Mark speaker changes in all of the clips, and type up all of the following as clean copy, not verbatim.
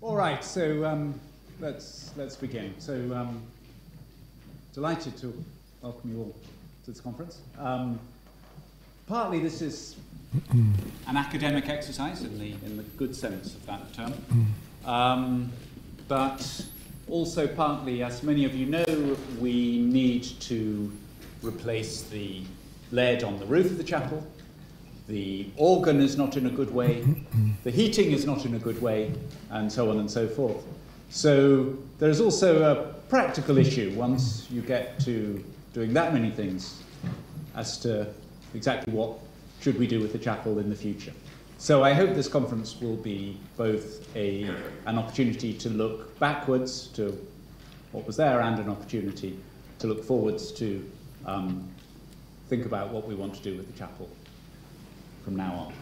Speaker 1: All right, so let's begin. So delighted to welcome you all to this conference. Partly this is an academic exercise in the good sense of that term, but also partly, as many of you know, we need to replace the lead on the roof of the chapel. The organ is not in a good way, the heating is not in a good way, and so on and so forth. So there's also a practical issue once you get to doing that many things as to exactly what should we do with the chapel in the future. So I hope this conference will be both an opportunity to look backwards to what was there and an opportunity to look forwards to think about what we want to do with the chapel from now on.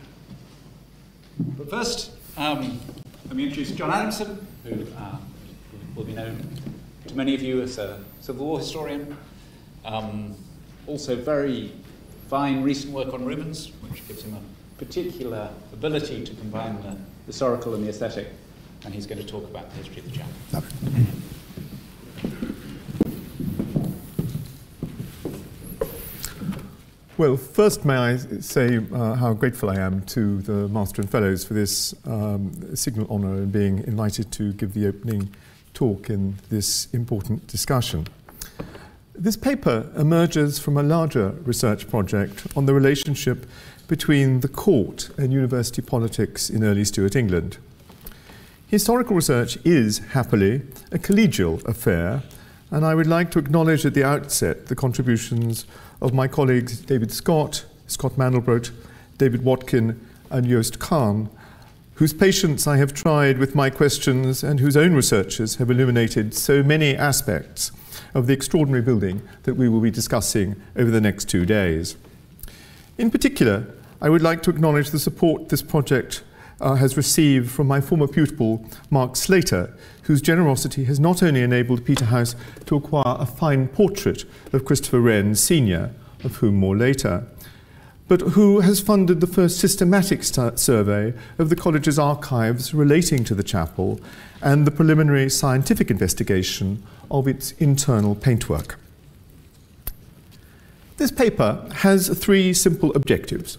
Speaker 1: But first, let me introduce John Adamson, who will be known to many of you as a Civil War historian. Also very fine recent work on Rubens, which gives him a particular ability to combine the historical and the aesthetic, and he's going to talk about the history of the chapel.
Speaker 2: Well, first may I say how grateful I am to the Master and Fellows for this signal honour in being invited to give the opening talk in this important discussion. This paper emerges from a larger research project on the relationship between the court and university politics in early Stuart England. Historical research is, happily, a collegial affair, and I would like to acknowledge at the outset the contributions of my colleagues David Scott, Scott Mandelbrot, David Watkin and Joost Kahn, whose patience I have tried with my questions and whose own researchers have illuminated so many aspects of the extraordinary building that we will be discussing over the next 2 days. In particular, I would like to acknowledge the support this project has received from my former pupil, Mark Slater, whose generosity has not only enabled Peterhouse to acquire a fine portrait of Christopher Wren Sr., of whom more later, but who has funded the first systematic survey of the college's archives relating to the chapel and the preliminary scientific investigation of its internal paintwork. This paper has 3 simple objectives.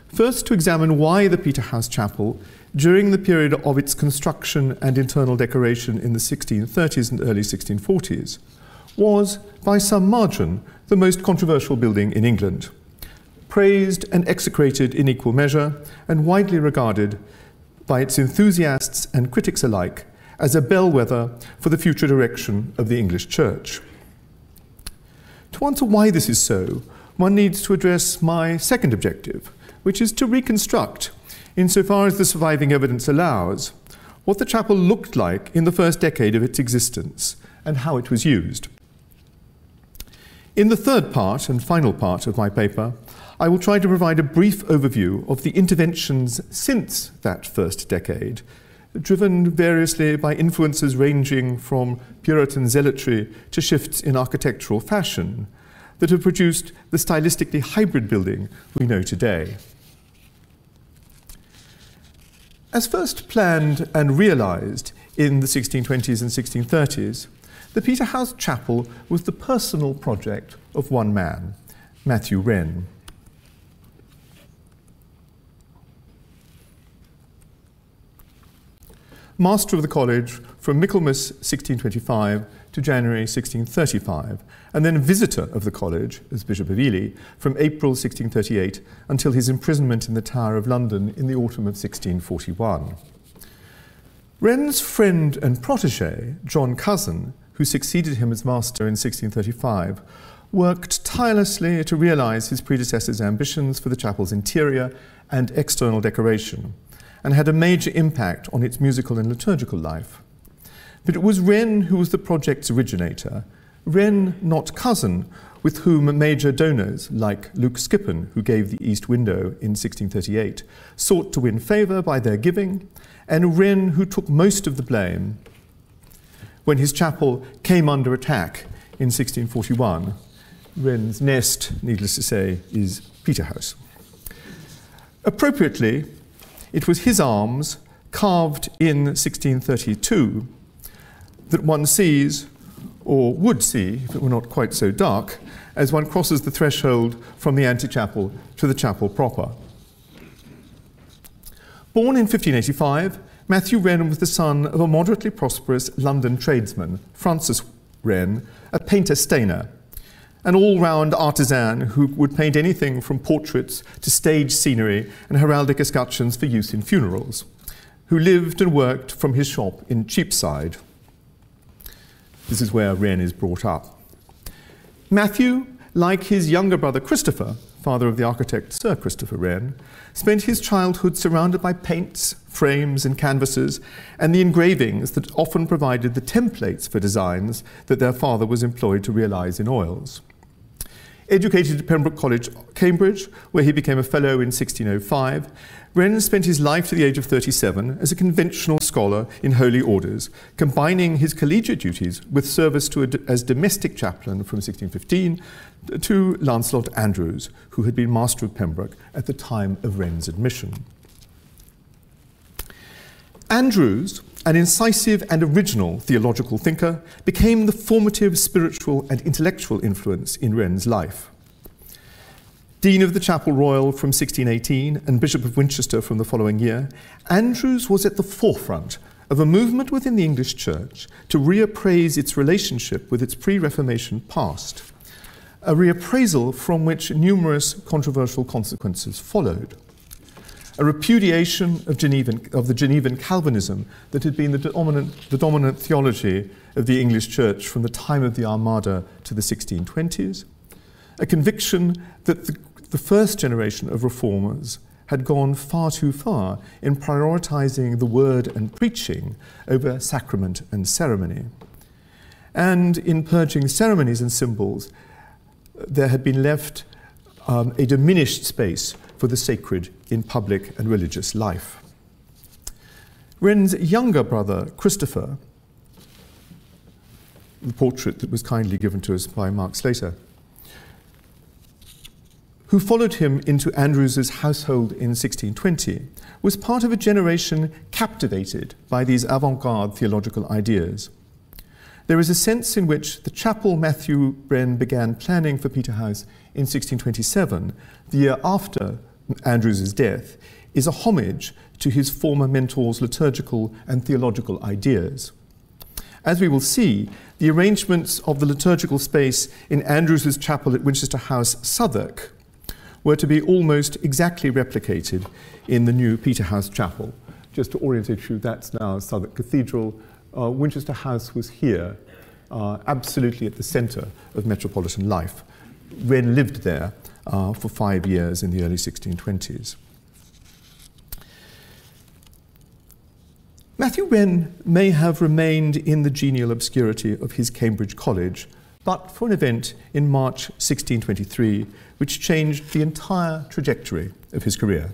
Speaker 2: First, to examine why the Peterhouse Chapel, during the period of its construction and internal decoration in the 1630s and early 1640s, was, by some margin, the most controversial building in England, praised and execrated in equal measure, and widely regarded by its enthusiasts and critics alike as a bellwether for the future direction of the English Church. To answer why this is so, one needs to address my second objective, which is to reconstruct, insofar as the surviving evidence allows, what the chapel looked like in the first decade of its existence and how it was used. In the third part and final part of my paper, I will try to provide a brief overview of the interventions since that first decade, driven variously by influences ranging from Puritan zealotry to shifts in architectural fashion, that have produced the stylistically hybrid building we know today. As first planned and realised in the 1620s and 1630s, the Peterhouse Chapel was the personal project of one man, Matthew Wren. Master of the college from Michaelmas 1625 to January 1635, and then visitor of the college as Bishop of Ely from April 1638 until his imprisonment in the Tower of London in the autumn of 1641. Wren's friend and protégé, John Cousin, who succeeded him as master in 1635, worked tirelessly to realise his predecessor's ambitions for the chapel's interior and external decoration, and had a major impact on its musical and liturgical life. But it was Wren who was the project's originator, Wren, not Cousin, with whom major donors, like Luke Skippen, who gave the east window in 1638, sought to win favour by their giving, and Wren who took most of the blame when his chapel came under attack in 1641. Wren's nest, needless to say, is Peterhouse. Appropriately, it was his arms, carved in 1632 that one sees, or would see, if it were not quite so dark, as one crosses the threshold from the antechapel to the chapel proper. Born in 1585, Matthew Wren was the son of a moderately prosperous London tradesman, Francis Wren, a painter-stainer, an all-round artisan who would paint anything from portraits to stage scenery and heraldic escutcheons for use in funerals, who lived and worked from his shop in Cheapside. This is where Wren is brought up. Matthew, like his younger brother Christopher, father of the architect Sir Christopher Wren, spent his childhood surrounded by paints, frames and canvases, and the engravings that often provided the templates for designs that their father was employed to realise in oils. Educated at Pembroke College, Cambridge, where he became a fellow in 1605, Wren spent his life to the age of 37 as a conventional scholar in holy orders, combining his collegiate duties with service as domestic chaplain from 1615 to Lancelot Andrews, who had been Master of Pembroke at the time of Wren's admission. Andrews, an incisive and original theological thinker, became the formative spiritual and intellectual influence in Wren's life. Dean of the Chapel Royal from 1618 and Bishop of Winchester from the following year, Andrews was at the forefront of a movement within the English Church to reappraise its relationship with its pre-Reformation past, a reappraisal from which numerous controversial consequences followed. A repudiation of the Genevan Calvinism that had been the dominant theology of the English Church from the time of the Armada to the 1620s, a conviction that the first generation of reformers had gone far too far in prioritising the word and preaching over sacrament and ceremony. And in purging ceremonies and symbols, there had been left a diminished space for the sacred in public and religious life. Wren's younger brother, Christopher, the portrait that was kindly given to us by Mark Slater, who followed him into Andrews's household in 1620, was part of a generation captivated by these avant-garde theological ideas. There is a sense in which the chapel Matthew Wren began planning for Peterhouse in 1627, the year after Andrews's death, is a homage to his former mentor's liturgical and theological ideas. As we will see, the arrangements of the liturgical space in Andrews's chapel at Winchester House, Southwark, were to be almost exactly replicated in the new Peterhouse chapel. Just to orientate you, that's now Southwark Cathedral. Winchester House was here, absolutely at the centre of metropolitan life. Wren lived there for 5 years in the early 1620s. Matthew Wren may have remained in the genial obscurity of his Cambridge college, but for an event in March 1623, which changed the entire trajectory of his career.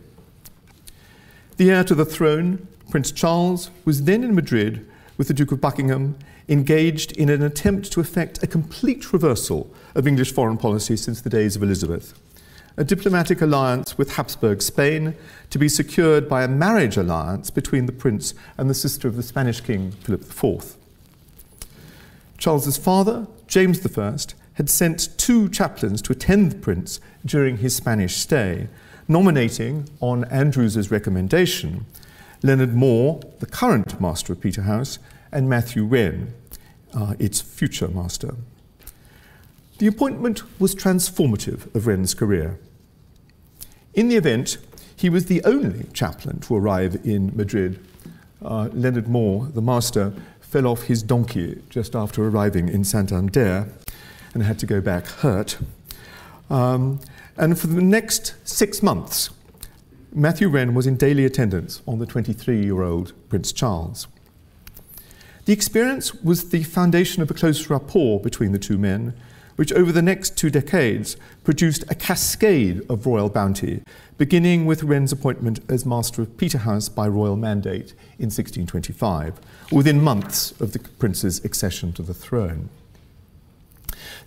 Speaker 2: The heir to the throne, Prince Charles, was then in Madrid with the Duke of Buckingham, engaged in an attempt to effect a complete reversal of English foreign policy since the days of Elizabeth. A diplomatic alliance with Habsburg Spain to be secured by a marriage alliance between the prince and the sister of the Spanish king, Philip IV. Charles's father, James I, had sent 2 chaplains to attend the prince during his Spanish stay, nominating, on Andrews's recommendation, Leonard Moore, the current master of Peterhouse, and Matthew Wren, its future master. The appointment was transformative of Wren's career. In the event, he was the only chaplain to arrive in Madrid. Leonard Moore, the master, fell off his donkey just after arriving in Santander and had to go back hurt. And for the next 6 months, Matthew Wren was in daily attendance on the 23-year-old Prince Charles. The experience was the foundation of a close rapport between the two men, which over the next 2 decades produced a cascade of royal bounty, beginning with Wren's appointment as Master of Peterhouse by royal mandate in 1625, within months of the prince's accession to the throne.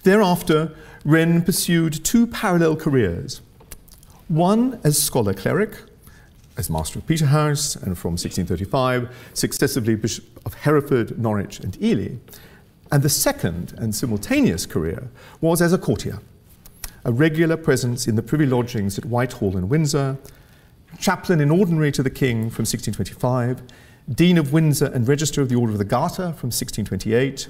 Speaker 2: Thereafter, Wren pursued 2 parallel careers, one as scholar-cleric, as Master of Peterhouse, and from 1635, successively Bishop of Hereford, Norwich, and Ely. And the second and simultaneous career was as a courtier, a regular presence in the privy lodgings at Whitehall and Windsor, chaplain in ordinary to the King from 1625, Dean of Windsor and Register of the Order of the Garter from 1628,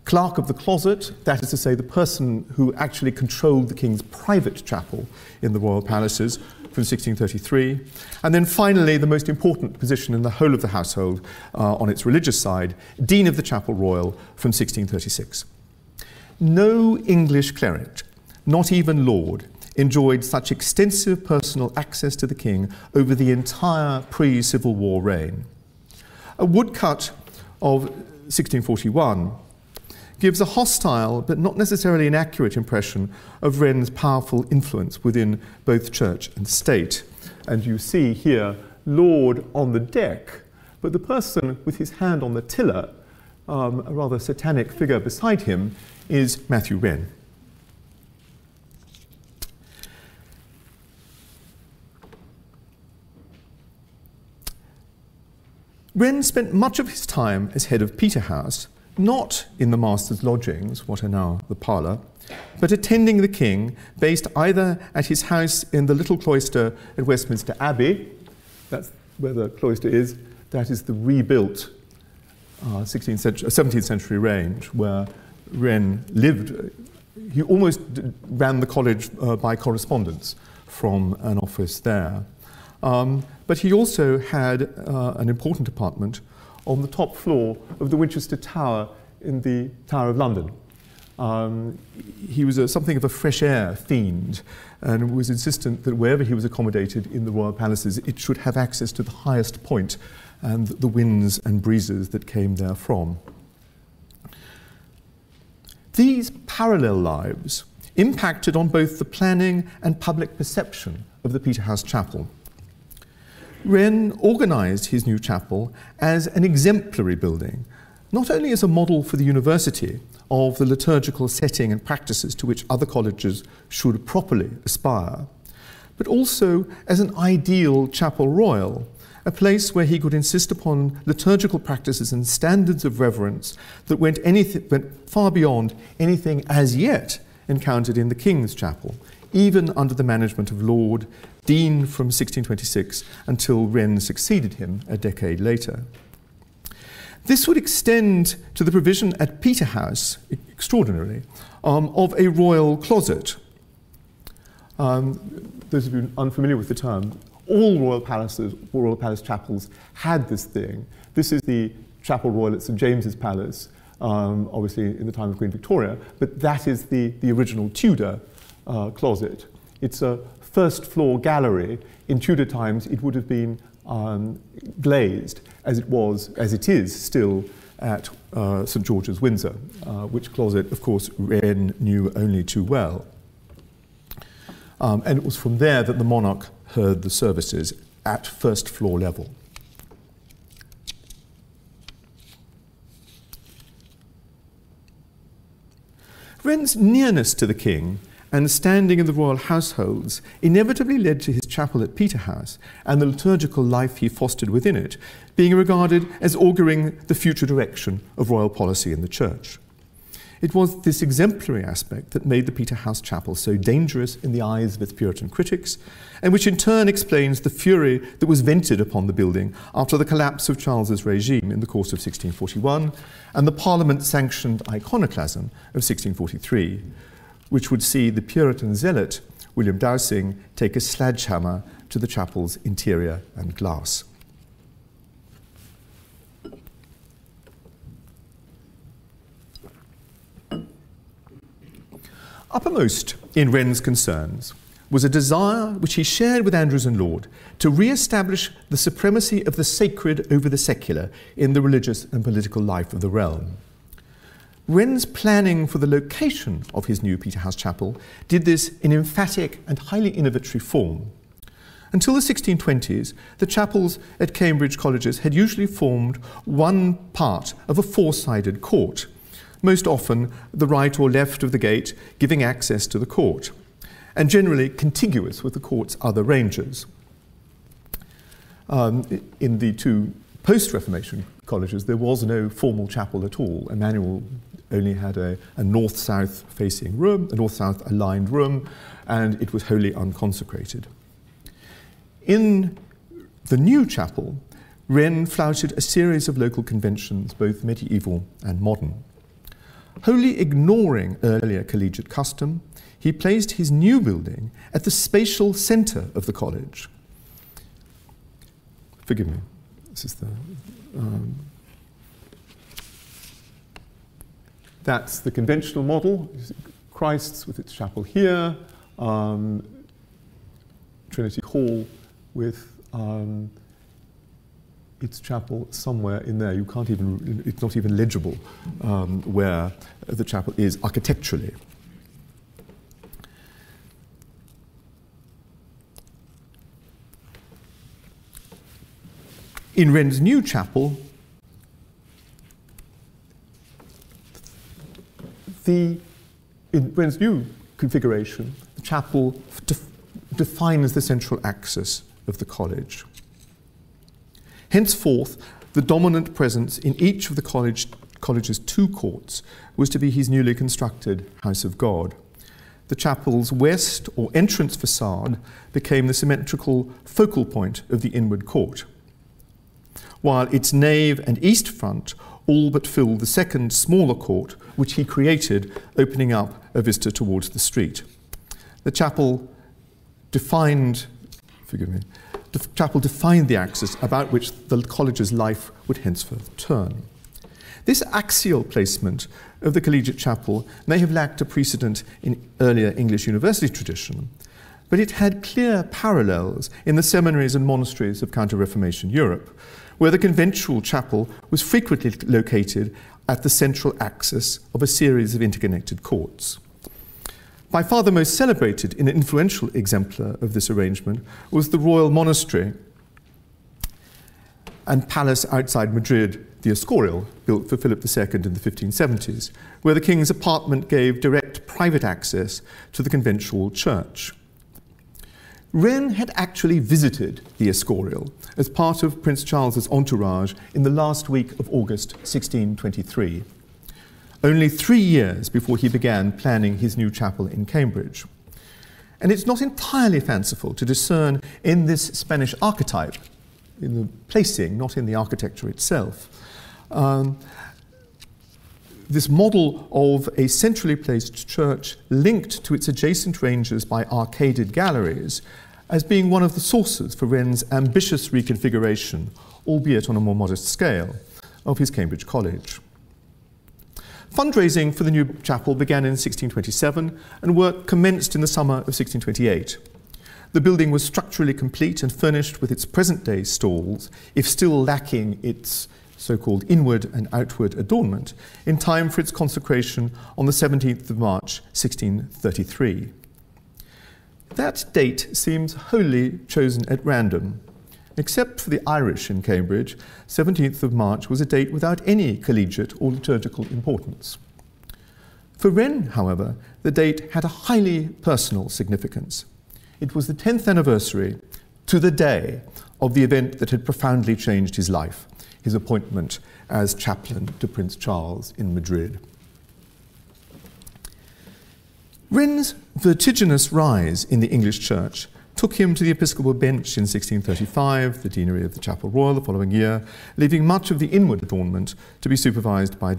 Speaker 2: Clerk of the Closet, that is to say the person who actually controlled the King's private chapel in the royal palaces from 1633, and then finally the most important position in the whole of the household on its religious side, Dean of the Chapel Royal from 1636. No English cleric, not even lord, enjoyed such extensive personal access to the King over the entire pre-Civil War reign. A woodcut of 1641 gives a hostile but not necessarily inaccurate impression of Wren's powerful influence within both church and state. And you see here Lord on the deck, but the person with his hand on the tiller, a rather satanic figure beside him, is Matthew Wren. Wren spent much of his time as head of Peterhouse, not in the master's lodgings, what are now the parlour, but attending the King, based either at his house in the little cloister at Westminster Abbey, that's where the cloister is, that is the rebuilt 17th century range where Wren lived. He almost ran the college by correspondence from an office there. But he also had an important apartment on the top floor of the Winchester Tower in the Tower of London. He was something of a fresh air fiend and was insistent that wherever he was accommodated in the royal palaces, it should have access to the highest point and the winds and breezes that came therefrom. These parallel lives impacted on both the planning and public perception of the Peterhouse Chapel. Wren organised his new chapel as an exemplary building, not only as a model for the university of the liturgical setting and practices to which other colleges should properly aspire, but also as an ideal chapel royal, a place where he could insist upon liturgical practices and standards of reverence that went far beyond anything as yet encountered in the King's chapel, even under the management of Lord Dean from 1626 until Wren succeeded him a decade later. This would extend to the provision at Peterhouse, extraordinarily, of a royal closet. Those of you unfamiliar with the term, all royal palaces, all royal palace chapels had this thing. This is the Chapel Royal at St James's Palace, obviously in the time of Queen Victoria, but that is the original Tudor closet. It's a first floor gallery. In Tudor times, it would have been glazed, as it is still at St George's, Windsor, which closet, of course, Wren knew only too well. And it was from there that the monarch heard the services at first floor level. Wren's nearness to the King and standing in the royal households inevitably led to his chapel at Peterhouse and the liturgical life he fostered within it being regarded as auguring the future direction of royal policy in the church. It was this exemplary aspect that made the Peterhouse chapel so dangerous in the eyes of its Puritan critics, and which in turn explains the fury that was vented upon the building after the collapse of Charles's regime in the course of 1641 and the Parliament-sanctioned iconoclasm of 1643, which would see the Puritan zealot William Dowsing take a sledgehammer to the chapel's interior and glass. Uppermost in Wren's concerns was a desire which he shared with Andrews and Laud to re-establish the supremacy of the sacred over the secular in the religious and political life of the realm. Wren's planning for the location of his new Peterhouse chapel did this in emphatic and highly innovatory form. Until the 1620s, the chapels at Cambridge colleges had usually formed one part of a four-sided court, most often the right or left of the gate giving access to the court, and generally contiguous with the court's other ranges. In the two post-Reformation colleges, there was no formal chapel at all. Emmanuel only had a north-south facing room, a north-south aligned room, and it was wholly unconsecrated. In the new chapel, Wren flouted a series of local conventions, both medieval and modern. Wholly ignoring earlier collegiate custom, he placed his new building at the spatial centre of the college. Forgive me, this is the... that's the conventional model. Christ's with its chapel here, Trinity Hall with its chapel somewhere in there. You can't even, it's not even legible where the chapel is architecturally. In Wren's new chapel, in Wren's new configuration, the chapel defines the central axis of the college. Henceforth, the dominant presence in each of the college's two courts was to be his newly constructed House of God. The chapel's west or entrance facade became the symmetrical focal point of the inward court, while its nave and east front all but filled the second, smaller court, which he created, opening up a vista towards the street. The chapel defined the axis about which the college's life would henceforth turn. This axial placement of the collegiate chapel may have lacked a precedent in earlier English university tradition, but it had clear parallels in the seminaries and monasteries of Counter-Reformation Europe, where the conventual chapel was frequently located at the central axis of a series of interconnected courts. By far the most celebrated and influential exemplar of this arrangement was the royal monastery and palace outside Madrid, the Escorial, built for Philip II in the 1570s, where the king's apartment gave direct private access to the conventual church. Wren had actually visited the Escorial as part of Prince Charles's entourage in the last week of August 1623, only 3 years before he began planning his new chapel in Cambridge. And it's not entirely fanciful to discern in this Spanish archetype, in the placing, not in the architecture itself, this model of a centrally placed church linked to its adjacent ranges by arcaded galleries as being one of the sources for Wren's ambitious reconfiguration, albeit on a more modest scale, of his Cambridge College. Fundraising for the new chapel began in 1627 and work commenced in the summer of 1628. The building was structurally complete and furnished with its present-day stalls, if still lacking its so-called inward and outward adornment, in time for its consecration on the 17th of March, 1633. That date seems wholly chosen at random. Except for the Irish in Cambridge, 17th of March was a date without any collegiate or liturgical importance. For Wren, however, the date had a highly personal significance. It was the 10th anniversary, to the day, of the event that had profoundly changed his life, his appointment as chaplain to Prince Charles in Madrid. Wren's vertiginous rise in the English church took him to the episcopal bench in 1635, the deanery of the Chapel Royal the following year, leaving much of the inward adornment to be supervised by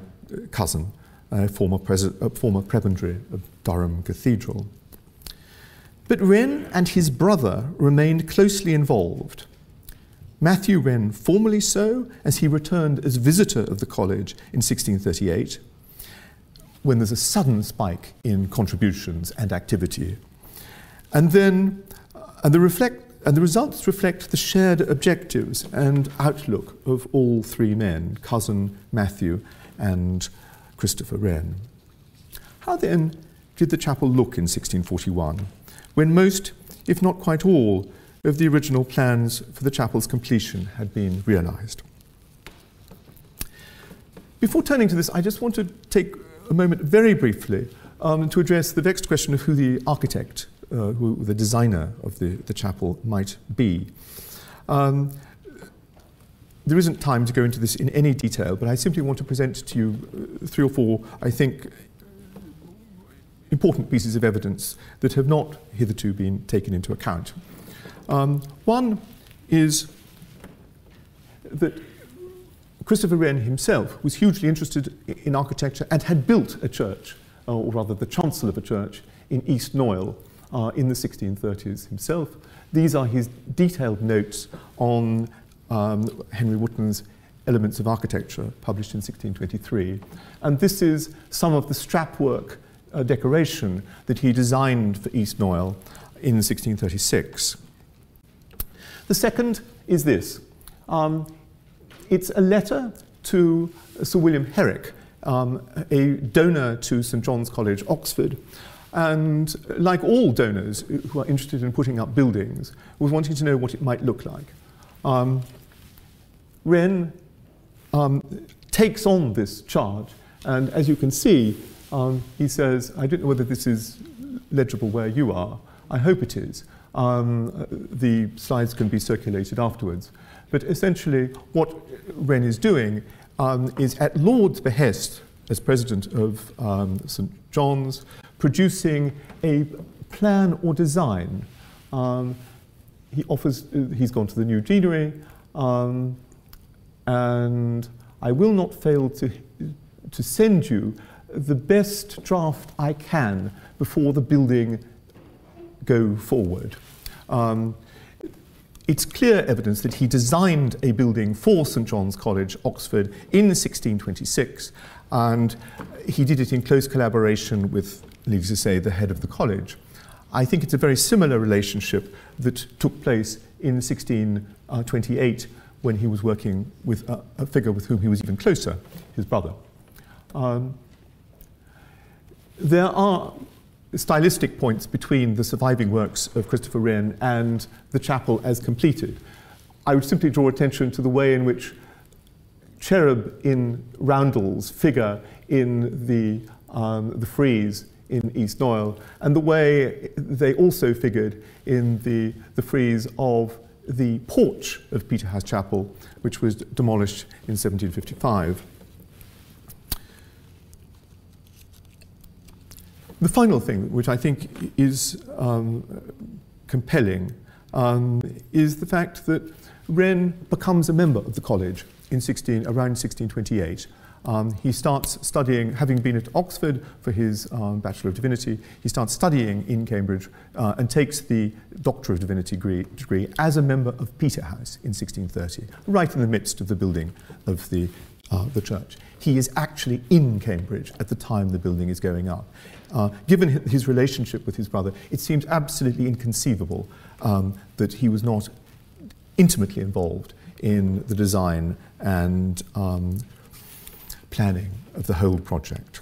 Speaker 2: cousin, a former prebendary of Durham Cathedral. But Wren and his brother remained closely involved. Matthew Wren formally so, as he returned as visitor of the college in 1638, when there's a sudden spike in contributions and activity. And then the results reflect the shared objectives and outlook of all three men, cousin Matthew and Christopher Wren. How then did the chapel look in 1641, when most, if not quite all, of the original plans for the chapel's completion had been realised? Before turning to this, I just want to take a moment very briefly to address the vexed question of who the architect, who the designer of the chapel might be. there isn't time to go into this in any detail, but I simply want to present to you 3 or 4, I think, important pieces of evidence that have not hitherto been taken into account. One is that Christopher Wren himself was hugely interested in architecture and had built a church, or rather the chancel of a church, in East Knoyle in the 1630s himself. These are his detailed notes on Henry Wotton's Elements of Architecture, published in 1623. And this is some of the strapwork decoration that he designed for East Knoyle in 1636. The second is this. It's a letter to Sir William Herrick, a donor to St John's College, Oxford, and like all donors who are interested in putting up buildings, was wanting to know what it might look like. Wren takes on this charge, and as you can see, he says, I don't know whether this is legible where you are. I hope it is. The slides can be circulated afterwards. But essentially, what Wren is doing is, at Lord's behest, as president of St John's, producing a plan or design. He's gone to the New Deanery, and I will not fail to send you the best draft I can before the building go forward. It's clear evidence that he designed a building for St John's College, Oxford, in 1626, and he did it in close collaboration with, needless to say, the head of the college. I think it's a very similar relationship that took place in 1628 when he was working with a figure with whom he was even closer, his brother. There are stylistic points between the surviving works of Christopher Wren and the chapel as completed. I would simply draw attention to the way in which cherub in roundels figure in the frieze in East Knoyle, and the way they also figured in the frieze of the porch of Peterhouse Chapel, which was demolished in 1755. The final thing, which I think is compelling, is the fact that Wren becomes a member of the college in around 1628. He starts studying, having been at Oxford for his Bachelor of Divinity, he starts studying in Cambridge and takes the Doctor of Divinity degree as a member of Peterhouse in 1630, right in the midst of the building of the church. He is actually in Cambridge at the time the building is going up. Given his relationship with his brother, it seems absolutely inconceivable that he was not intimately involved in the design and planning of the whole project.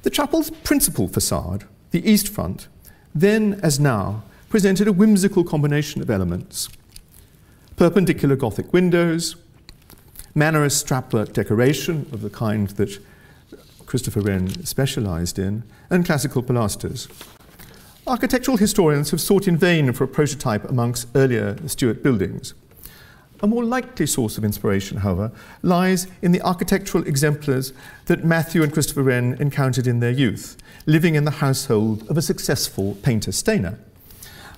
Speaker 2: The chapel's principal facade, the east front, then as now, presented a whimsical combination of elements: perpendicular Gothic windows, Mannerist strapwork decoration of the kind that Christopher Wren specialised in, and classical pilasters. Architectural historians have sought in vain for a prototype amongst earlier Stuart buildings. A more likely source of inspiration, however, lies in the architectural exemplars that Matthew and Christopher Wren encountered in their youth, living in the household of a successful painter-stainer.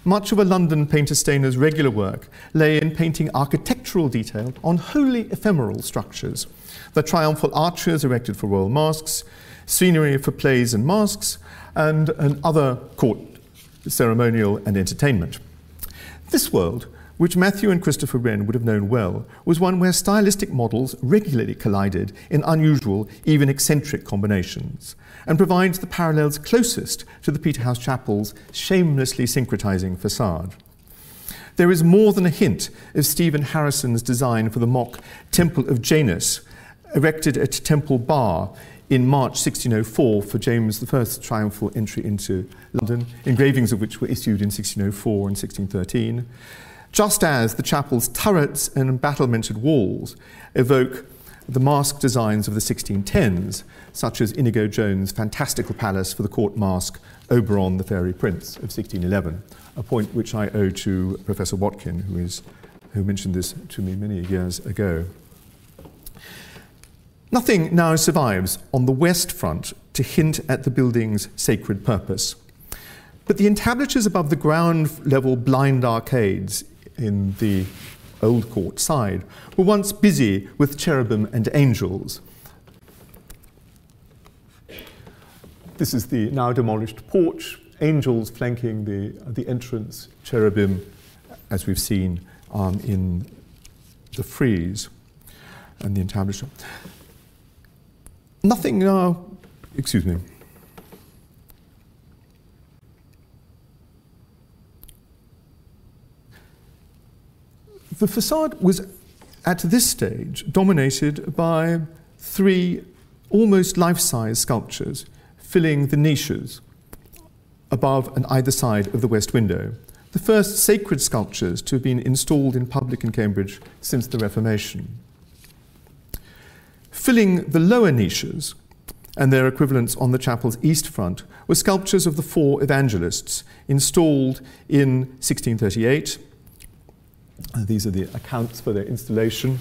Speaker 2: Much of a London painter-stainer's regular work lay in painting architectural detail on wholly ephemeral structures, the triumphal arches erected for royal masques, scenery for plays and masques, and other court ceremonial and entertainment. This world, which Matthew and Christopher Wren would have known well, was one where stylistic models regularly collided in unusual, even eccentric combinations, and provides the parallels closest to the Peterhouse Chapel's shamelessly syncretizing facade. There is more than a hint of Stephen Harrison's design for the mock Temple of Janus, erected at Temple Bar in March 1604 for James I's triumphal entry into London, engravings of which were issued in 1604 and 1613, just as the chapel's turrets and battlemented walls evoke the masque designs of the 1610s, such as Inigo Jones' fantastical palace for the court masque Oberon, the Fairy Prince of 1611, a point which I owe to Professor Watkin, who mentioned this to me many years ago. Nothing now survives on the west front to hint at the building's sacred purpose. But the entablatures above the ground-level blind arcades in the Old Court side were once busy with cherubim and angels. This is the now demolished porch, angels flanking the entrance, cherubim, as we've seen in the frieze and the entablature. Nothing, excuse me. The facade was, at this stage, dominated by 3 almost life-size sculptures filling the niches above and either side of the west window, the first sacred sculptures to have been installed in public in Cambridge since the Reformation. Filling the lower niches and their equivalents on the chapel's east front were sculptures of the 4 evangelists installed in 1638. These are the accounts for their installation,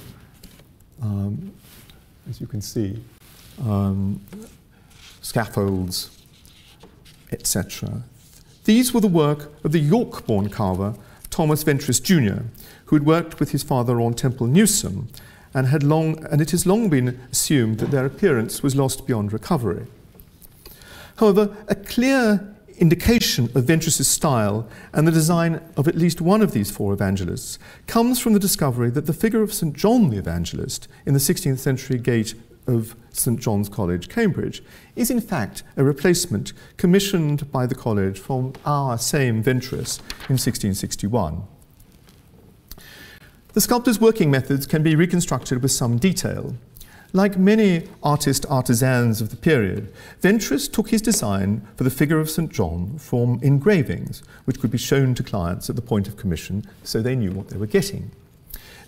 Speaker 2: as you can see, scaffolds, etc. These were the work of the York-born carver Thomas Ventris Jr., who had worked with his father on Temple Newsome, and it has long been assumed that their appearance was lost beyond recovery. However, a clear indication of Ventris's style and the design of at least one of these 4 evangelists comes from the discovery that the figure of St. John the Evangelist in the 16th century gate of St. John's College, Cambridge, is in fact a replacement commissioned by the college from our same Ventris in 1661. The sculptor's working methods can be reconstructed with some detail. Like many artisans of the period, Ventris took his design for the figure of St. John from engravings, which could be shown to clients at the point of commission so they knew what they were getting.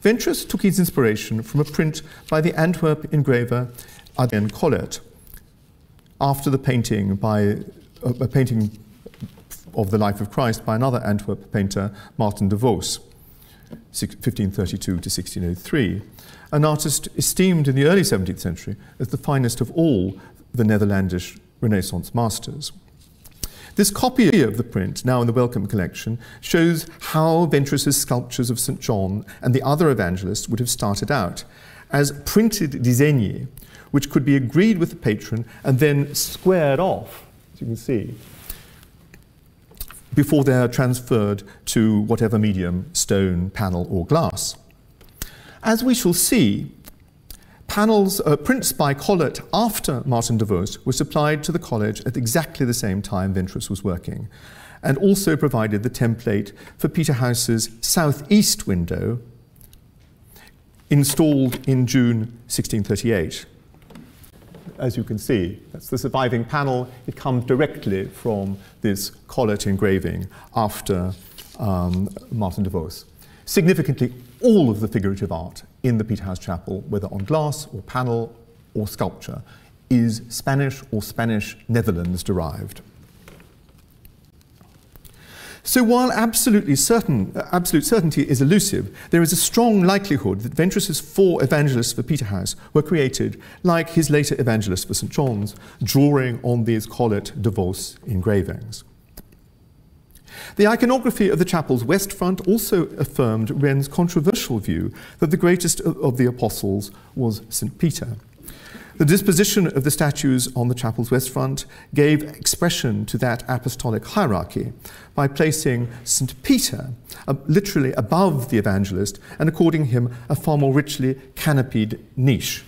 Speaker 2: Ventris took his inspiration from a print by the Antwerp engraver Adrien Collert, after the painting by a painting of the life of Christ by another Antwerp painter, Martin de Vos, 1532 to 1603, an artist esteemed in the early 17th century as the finest of all the Netherlandish Renaissance masters. This copy of the print, now in the Wellcome collection, shows how Ventris's sculptures of St. John and the other evangelists would have started out as printed disegni, which could be agreed with the patron and then squared off, as you can see, before they are transferred to whatever medium, stone, panel, or glass. As we shall see, prints by Collett after Martin de Vos were supplied to the college at exactly the same time Ventris was working, and also provided the template for Peterhouse's southeast window, installed in June 1638. As you can see, that's the surviving panel. It comes directly from this Collett engraving after Martin de Vos. Significantly, all of the figurative art in the Peterhouse Chapel, whether on glass or panel or sculpture, is Spanish or Spanish Netherlands derived. So while absolute certainty is elusive, there is a strong likelihood that Ventris's 4 evangelists for Peterhouse were created, like his later evangelists for St. John's, drawing on these Collett de Vos engravings. The iconography of the chapel's west front also affirmed Wren's controversial view that the greatest of the apostles was St. Peter. The disposition of the statues on the chapel's west front gave expression to that apostolic hierarchy by placing St. Peter literally above the evangelist and according him a far more richly canopied niche.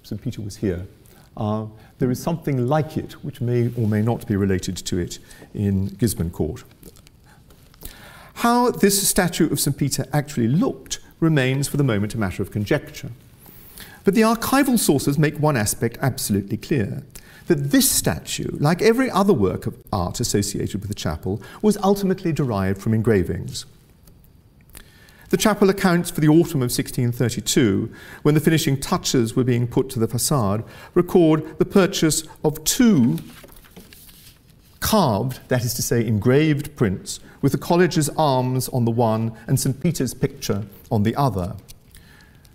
Speaker 2: St. Peter was here. There is something like it, which may or may not be related to it, in Gisborne Court. How this statue of St. Peter actually looked remains for the moment a matter of conjecture. But the archival sources make one aspect absolutely clear, that this statue, like every other work of art associated with the chapel, was ultimately derived from engravings. The chapel accounts for the autumn of 1632, when the finishing touches were being put to the facade, record the purchase of 2 carved, that is to say engraved prints, with the college's arms on the one and St. Peter's picture on the other.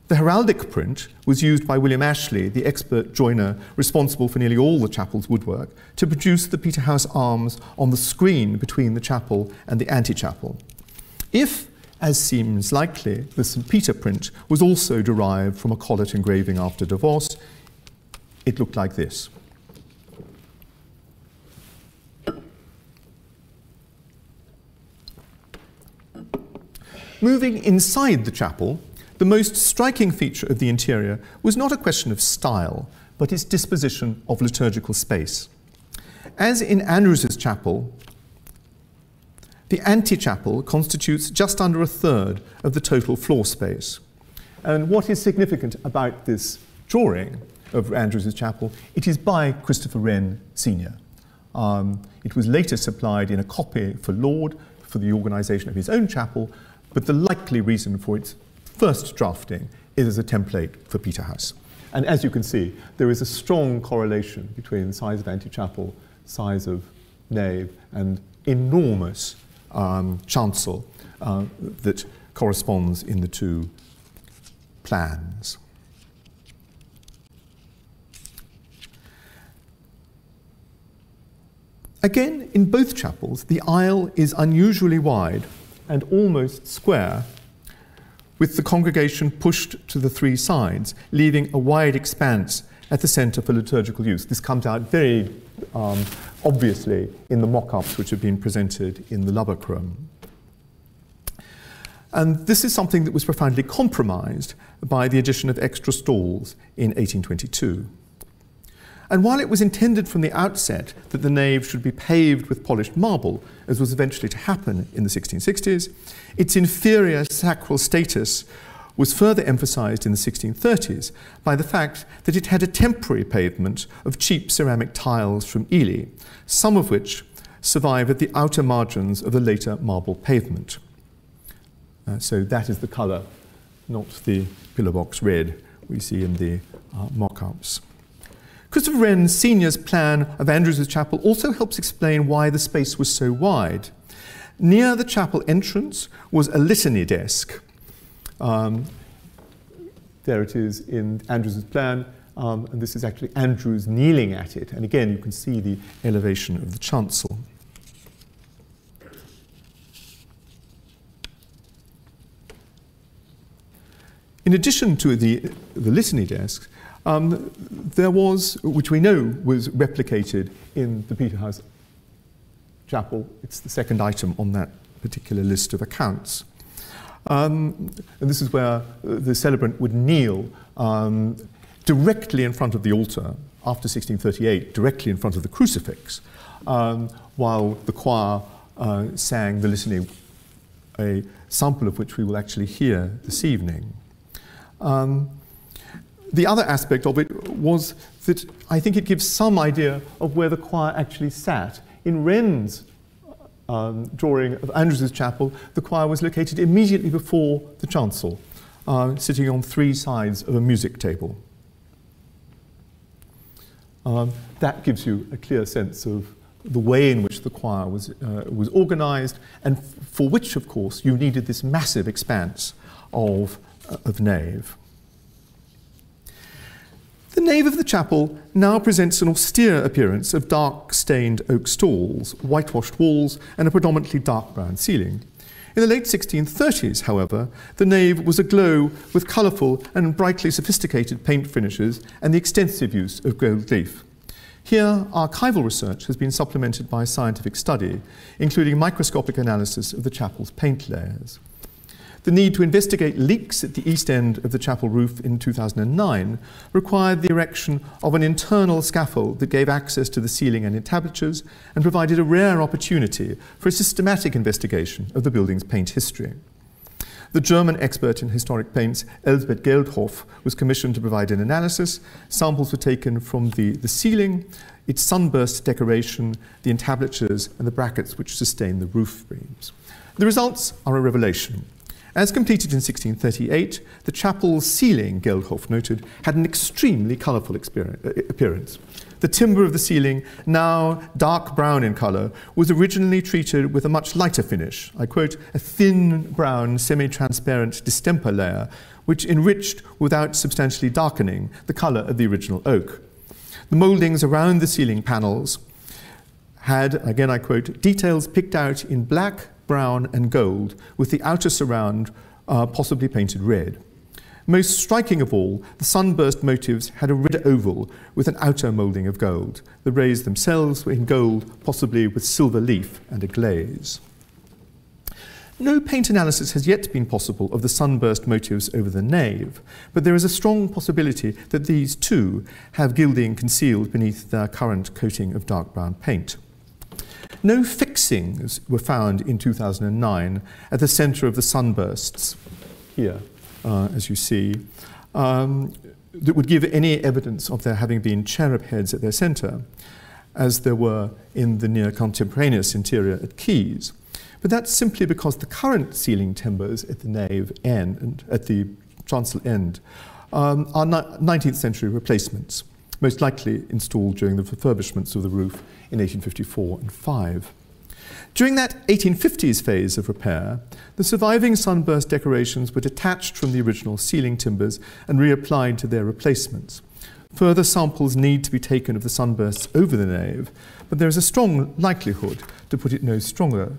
Speaker 2: The heraldic print was used by William Ashley, the expert joiner responsible for nearly all the chapel's woodwork, to produce the Peterhouse arms on the screen between the chapel and the antechapel. If, as seems likely, the St. Peter print was also derived from a collet engraving after De Vos, it looked like this. Moving inside the chapel, the most striking feature of the interior was not a question of style, but its disposition of liturgical space. As in Andrews's chapel, the antechapel constitutes just under a third of the total floor space. And what is significant about this drawing of Andrews's chapel, it is by Christopher Wren Sr. It was later supplied in a copy for Laud for the organisation of his own chapel, but the likely reason for its first drafting is as a template for Peterhouse. And as you can see, there is a strong correlation between the size of antechapel, size of nave, and enormous chancel that corresponds in the two plans. Again, in both chapels, the aisle is unusually wide and almost square, with the congregation pushed to the three sides, leaving a wide expanse at the centre for liturgical use. This comes out very obviously in the mock-ups which have been presented in the Lubbock room. And this is something that was profoundly compromised by the addition of extra stalls in 1822. And while it was intended from the outset that the nave should be paved with polished marble, as was eventually to happen in the 1660s, its inferior sacral status was further emphasised in the 1630s by the fact that it had a temporary pavement of cheap ceramic tiles from Ely, some of which survive at the outer margins of the later marble pavement. So that is the colour, not the pillar box red we see in the mock-ups. Christopher Wren Sr.'s plan of Andrews's chapel also helps explain why the space was so wide. Near the chapel entrance was a litany desk. There it is in Andrews's plan, and this is actually Andrews kneeling at it. And again, you can see the elevation of the chancel. In addition to the litany desk, there was, which we know was replicated in the Peterhouse chapel. It's the second item on that particular list of accounts. And this is where the celebrant would kneel directly in front of the altar after 1638, directly in front of the crucifix, while the choir sang the litany, a sample of which we will actually hear this evening. The other aspect of it was that I think it gives some idea of where the choir actually sat. In Wren's drawing of Andrews's chapel, the choir was located immediately before the chancel, sitting on three sides of a music table. That gives you a clear sense of the way in which the choir was organised, and for which, of course, you needed this massive expanse of nave. The nave of the chapel now presents an austere appearance of dark-stained oak stalls, whitewashed walls, and a predominantly dark brown ceiling. In the late 1630s, however, the nave was aglow with colourful and brightly sophisticated paint finishes and the extensive use of gold leaf. Here, archival research has been supplemented by scientific study, including microscopic analysis of the chapel's paint layers. The need to investigate leaks at the east end of the chapel roof in 2009 required the erection of an internal scaffold that gave access to the ceiling and entablatures and provided a rare opportunity for a systematic investigation of the building's paint history. The German expert in historic paints, Elsbeth Geldhoff, was commissioned to provide an analysis. Samples were taken from the ceiling, its sunburst decoration, the entablatures, and the brackets which sustain the roof beams. The results are a revelation. As completed in 1638, the chapel's ceiling, Geldhoff noted, had an extremely colourful appearance. The timber of the ceiling, now dark brown in colour, was originally treated with a much lighter finish, I quote, a thin brown semi-transparent distemper layer, which enriched without substantially darkening the colour of the original oak. The mouldings around the ceiling panels had, again I quote, details picked out in black, brown and gold, with the outer surround possibly painted red. Most striking of all, the sunburst motifs had a red oval with an outer moulding of gold. The rays themselves were in gold, possibly with silver leaf and a glaze. No paint analysis has yet been possible of the sunburst motifs over the nave, but there is a strong possibility that these too have gilding concealed beneath their current coating of dark brown paint. No fixings were found in 2009 at the centre of the sunbursts, here, as you see, that would give any evidence of there having been cherub heads at their centre, as there were in the near contemporaneous interior at Keys. But that's simply because the current ceiling timbers at the nave end and at the chancel end are 19th century replacements, most likely installed during the refurbishments of the roof in 1854 and 5. During that 1850s phase of repair, the surviving sunburst decorations were detached from the original ceiling timbers and reapplied to their replacements. Further samples need to be taken of the sunbursts over the nave, but there is a strong likelihood, to put it no stronger,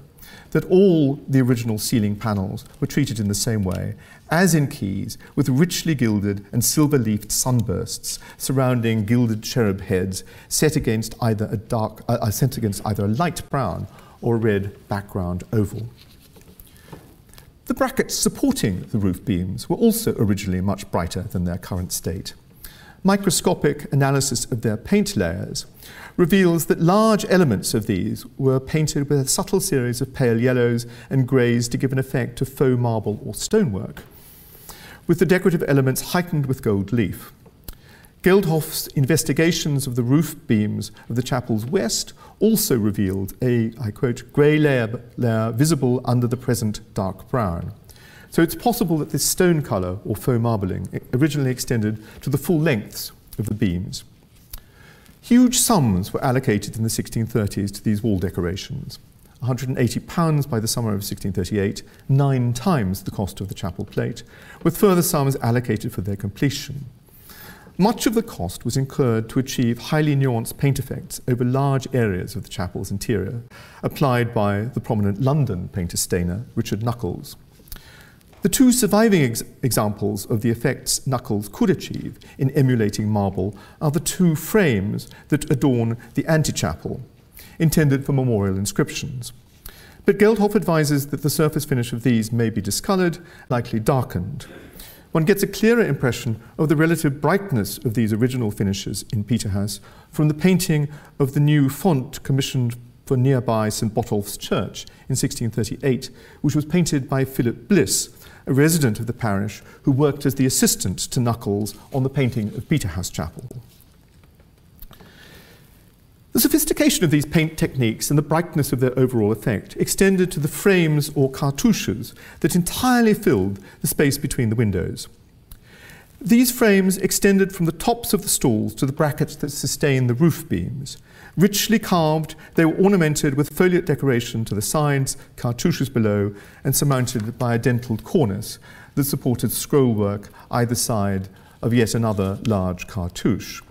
Speaker 2: that all the original ceiling panels were treated in the same way, as in Keys, with richly gilded and silver-leafed sunbursts surrounding gilded cherub heads set against either a light brown or red background oval. The brackets supporting the roof beams were also originally much brighter than their current state. Microscopic analysis of their paint layers reveals that large elements of these were painted with a subtle series of pale yellows and greys to give an effect of faux marble or stonework, with the decorative elements heightened with gold leaf. Geldhoff's investigations of the roof beams of the chapel's west also revealed a, I quote, grey layer visible under the present dark brown. So it's possible that this stone colour or faux marbling originally extended to the full lengths of the beams. Huge sums were allocated in the 1630s to these wall decorations. £180 by the summer of 1638, 9 times the cost of the chapel plate, with further sums allocated for their completion. Much of the cost was incurred to achieve highly nuanced paint effects over large areas of the chapel's interior, applied by the prominent London painter stainer, Richard Knuckles. The two surviving examples of the effects Knuckles could achieve in emulating marble are the two frames that adorn the antechapel, intended for memorial inscriptions. But Geldhoff advises that the surface finish of these may be discoloured, likely darkened. One gets a clearer impression of the relative brightness of these original finishes in Peterhouse from the painting of the new font commissioned for nearby St. Botolph's Church in 1638, which was painted by Philip Bliss, a resident of the parish who worked as the assistant to Knuckles on the painting of Peterhouse Chapel. The sophistication of these paint techniques and the brightness of their overall effect extended to the frames or cartouches that entirely filled the space between the windows. These frames extended from the tops of the stalls to the brackets that sustain the roof beams. Richly carved, they were ornamented with foliate decoration to the sides, cartouches below, and surmounted by a dentiled cornice that supported scrollwork either side of yet another large cartouche.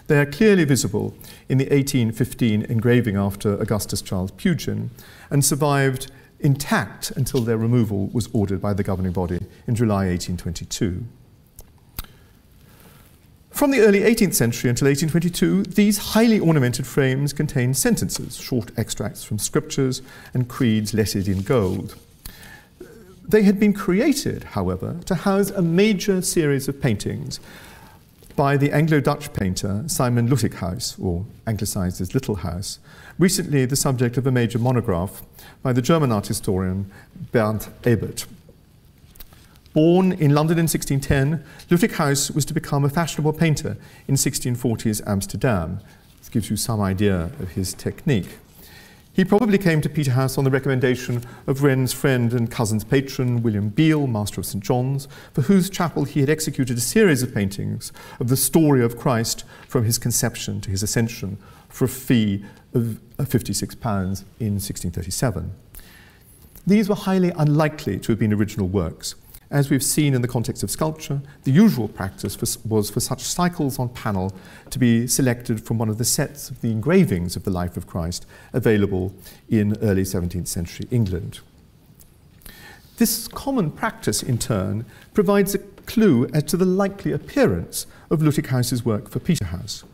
Speaker 2: They are clearly visible in the 1815 engraving after Augustus Charles Pugin and survived intact until their removal was ordered by the governing body in July 1822. From the early 18th century until 1822, these highly ornamented frames contained sentences, short extracts from scriptures and creeds lettered in gold. They had been created, however, to house a major series of paintings by the Anglo-Dutch painter Simon Luttighuis, or anglicised as Little House, recently the subject of a major monograph by the German art historian Bernd Ebert. Born in London in 1610, Luttighuis was to become a fashionable painter in 1640s Amsterdam. This gives you some idea of his technique. He probably came to Peterhouse on the recommendation of Wren's friend and cousin's patron, William Beale, Master of St. John's, for whose chapel he had executed a series of paintings of the story of Christ from his conception to his ascension for a fee of £56 in 1637. These were highly unlikely to have been original works. As we've seen in the context of sculpture, the usual practice was for such cycles on panel to be selected from one of the sets of the engravings of the life of Christ available in early 17th century England. This common practice, in turn, provides a clue as to the likely appearance of Luttichhaus's work for Peterhouse.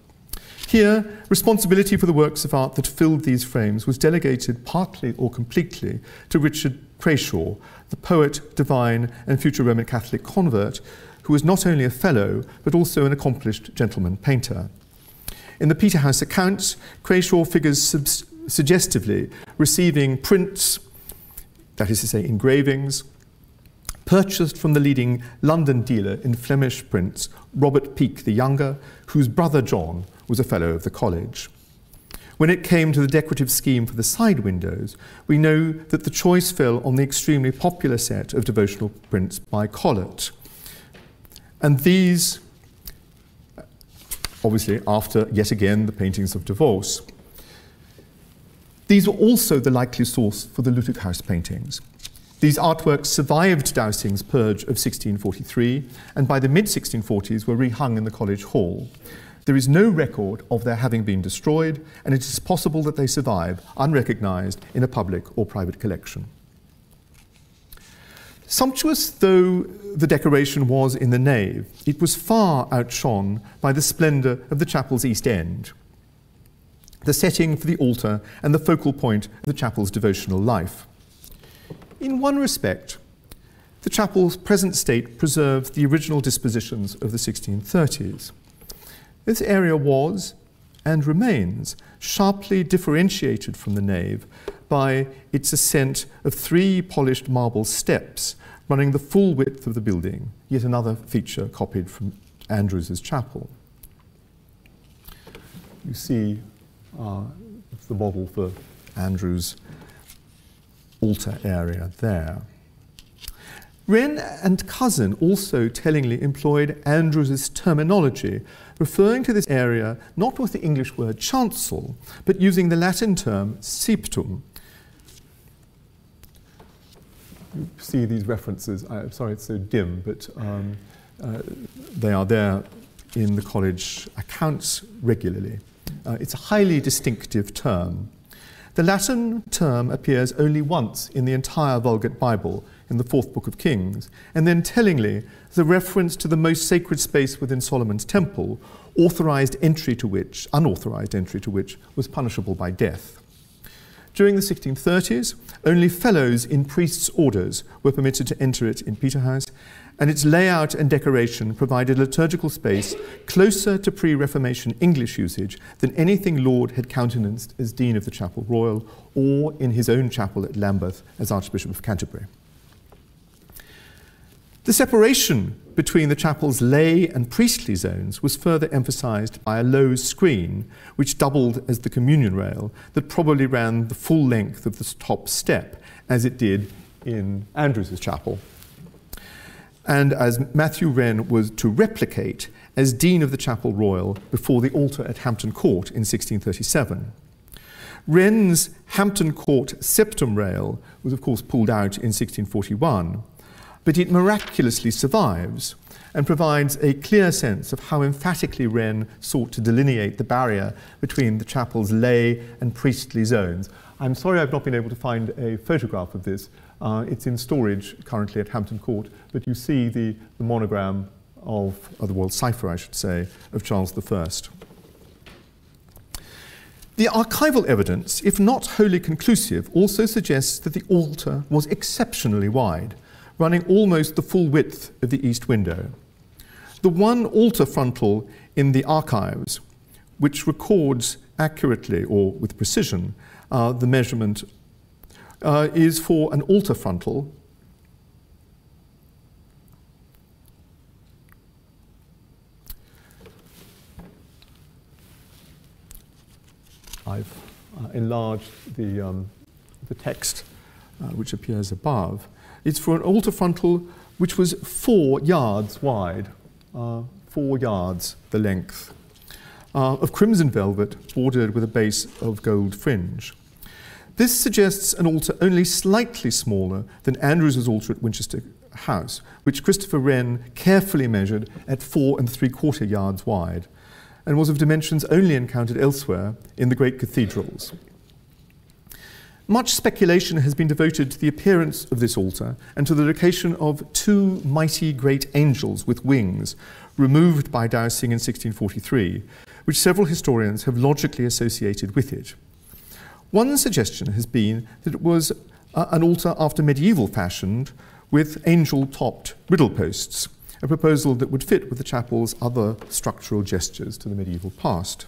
Speaker 2: Here, responsibility for the works of art that filled these frames was delegated partly or completely to Richard Crashaw, the poet, divine, and future Roman Catholic convert, who was not only a fellow, but also an accomplished gentleman painter. In the Peterhouse accounts, Crashaw figures suggestively receiving prints, that is to say engravings, purchased from the leading London dealer in Flemish prints, Robert Peake the Younger, whose brother John was a fellow of the college. When it came to the decorative scheme for the side windows, we know that the choice fell on the extremely popular set of devotional prints by Collett. And these, obviously, after, yet again, the paintings of divorce. These were also the likely source for the Luttichhaus paintings. These artworks survived Dowsing's purge of 1643, and by the mid-1640s were rehung in the college hall. There is no record of their having been destroyed, and it is possible that they survive unrecognised in a public or private collection. Sumptuous though the decoration was in the nave, it was far outshone by the splendour of the chapel's east end, the setting for the altar and the focal point of the chapel's devotional life. In one respect, the chapel's present state preserves the original dispositions of the 1630s. This area was, and remains, sharply differentiated from the nave by its ascent of 3 polished marble steps running the full width of the building, yet another feature copied from Andrews's chapel. You see the model for Andrew's altar area there. Wren and Cousin also tellingly employed Andrews's terminology, referring to this area not with the English word chancel, but using the Latin term septum. You see these references. I'm sorry it's so dim, but they are there in the college accounts regularly. It's a highly distinctive term. The Latin term appears only once in the entire Vulgate Bible, in the 4th book of Kings, and then tellingly, the reference to the most sacred space within Solomon's temple, unauthorized entry to which was punishable by death. During the 1630s, only fellows in priests' orders were permitted to enter it in Peterhouse, and its layout and decoration provided liturgical space closer to pre-Reformation English usage than anything Laud had countenanced as Dean of the Chapel Royal or in his own chapel at Lambeth as Archbishop of Canterbury. The separation between the chapel's lay and priestly zones was further emphasised by a low screen, which doubled as the communion rail, that probably ran the full length of the top step, as it did in Andrews's chapel, and as Matthew Wren was to replicate as Dean of the Chapel Royal before the altar at Hampton Court in 1637. Wren's Hampton Court septum rail was, of course, pulled out in 1641, but it miraculously survives and provides a clear sense of how emphatically Wren sought to delineate the barrier between the chapel's lay and priestly zones. I'm sorry I've not been able to find a photograph of this. It's in storage currently at Hampton Court, but you see the monogram of the world cipher, I should say, of Charles I. The archival evidence, if not wholly conclusive, also suggests that the altar was exceptionally wide, running almost the full width of the east window. The one altar frontal in the archives, which records accurately or with precision the measurement, is for an altar frontal enlarge the text which appears above. It's for an altar frontal which was 4 yards wide, 4 yards the length, of crimson velvet bordered with a base of gold fringe. This suggests an altar only slightly smaller than Andrews's altar at Winchester House, which Christopher Wren carefully measured at 4 3/4 yards wide, and was of dimensions only encountered elsewhere in the great cathedrals. Much speculation has been devoted to the appearance of this altar and to the location of 2 mighty great angels with wings, removed by Dowsing in 1643, which several historians have logically associated with it. One suggestion has been that it was an altar after medieval fashion with angel-topped riddle posts, a proposal that would fit with the chapel's other structural gestures to the medieval past.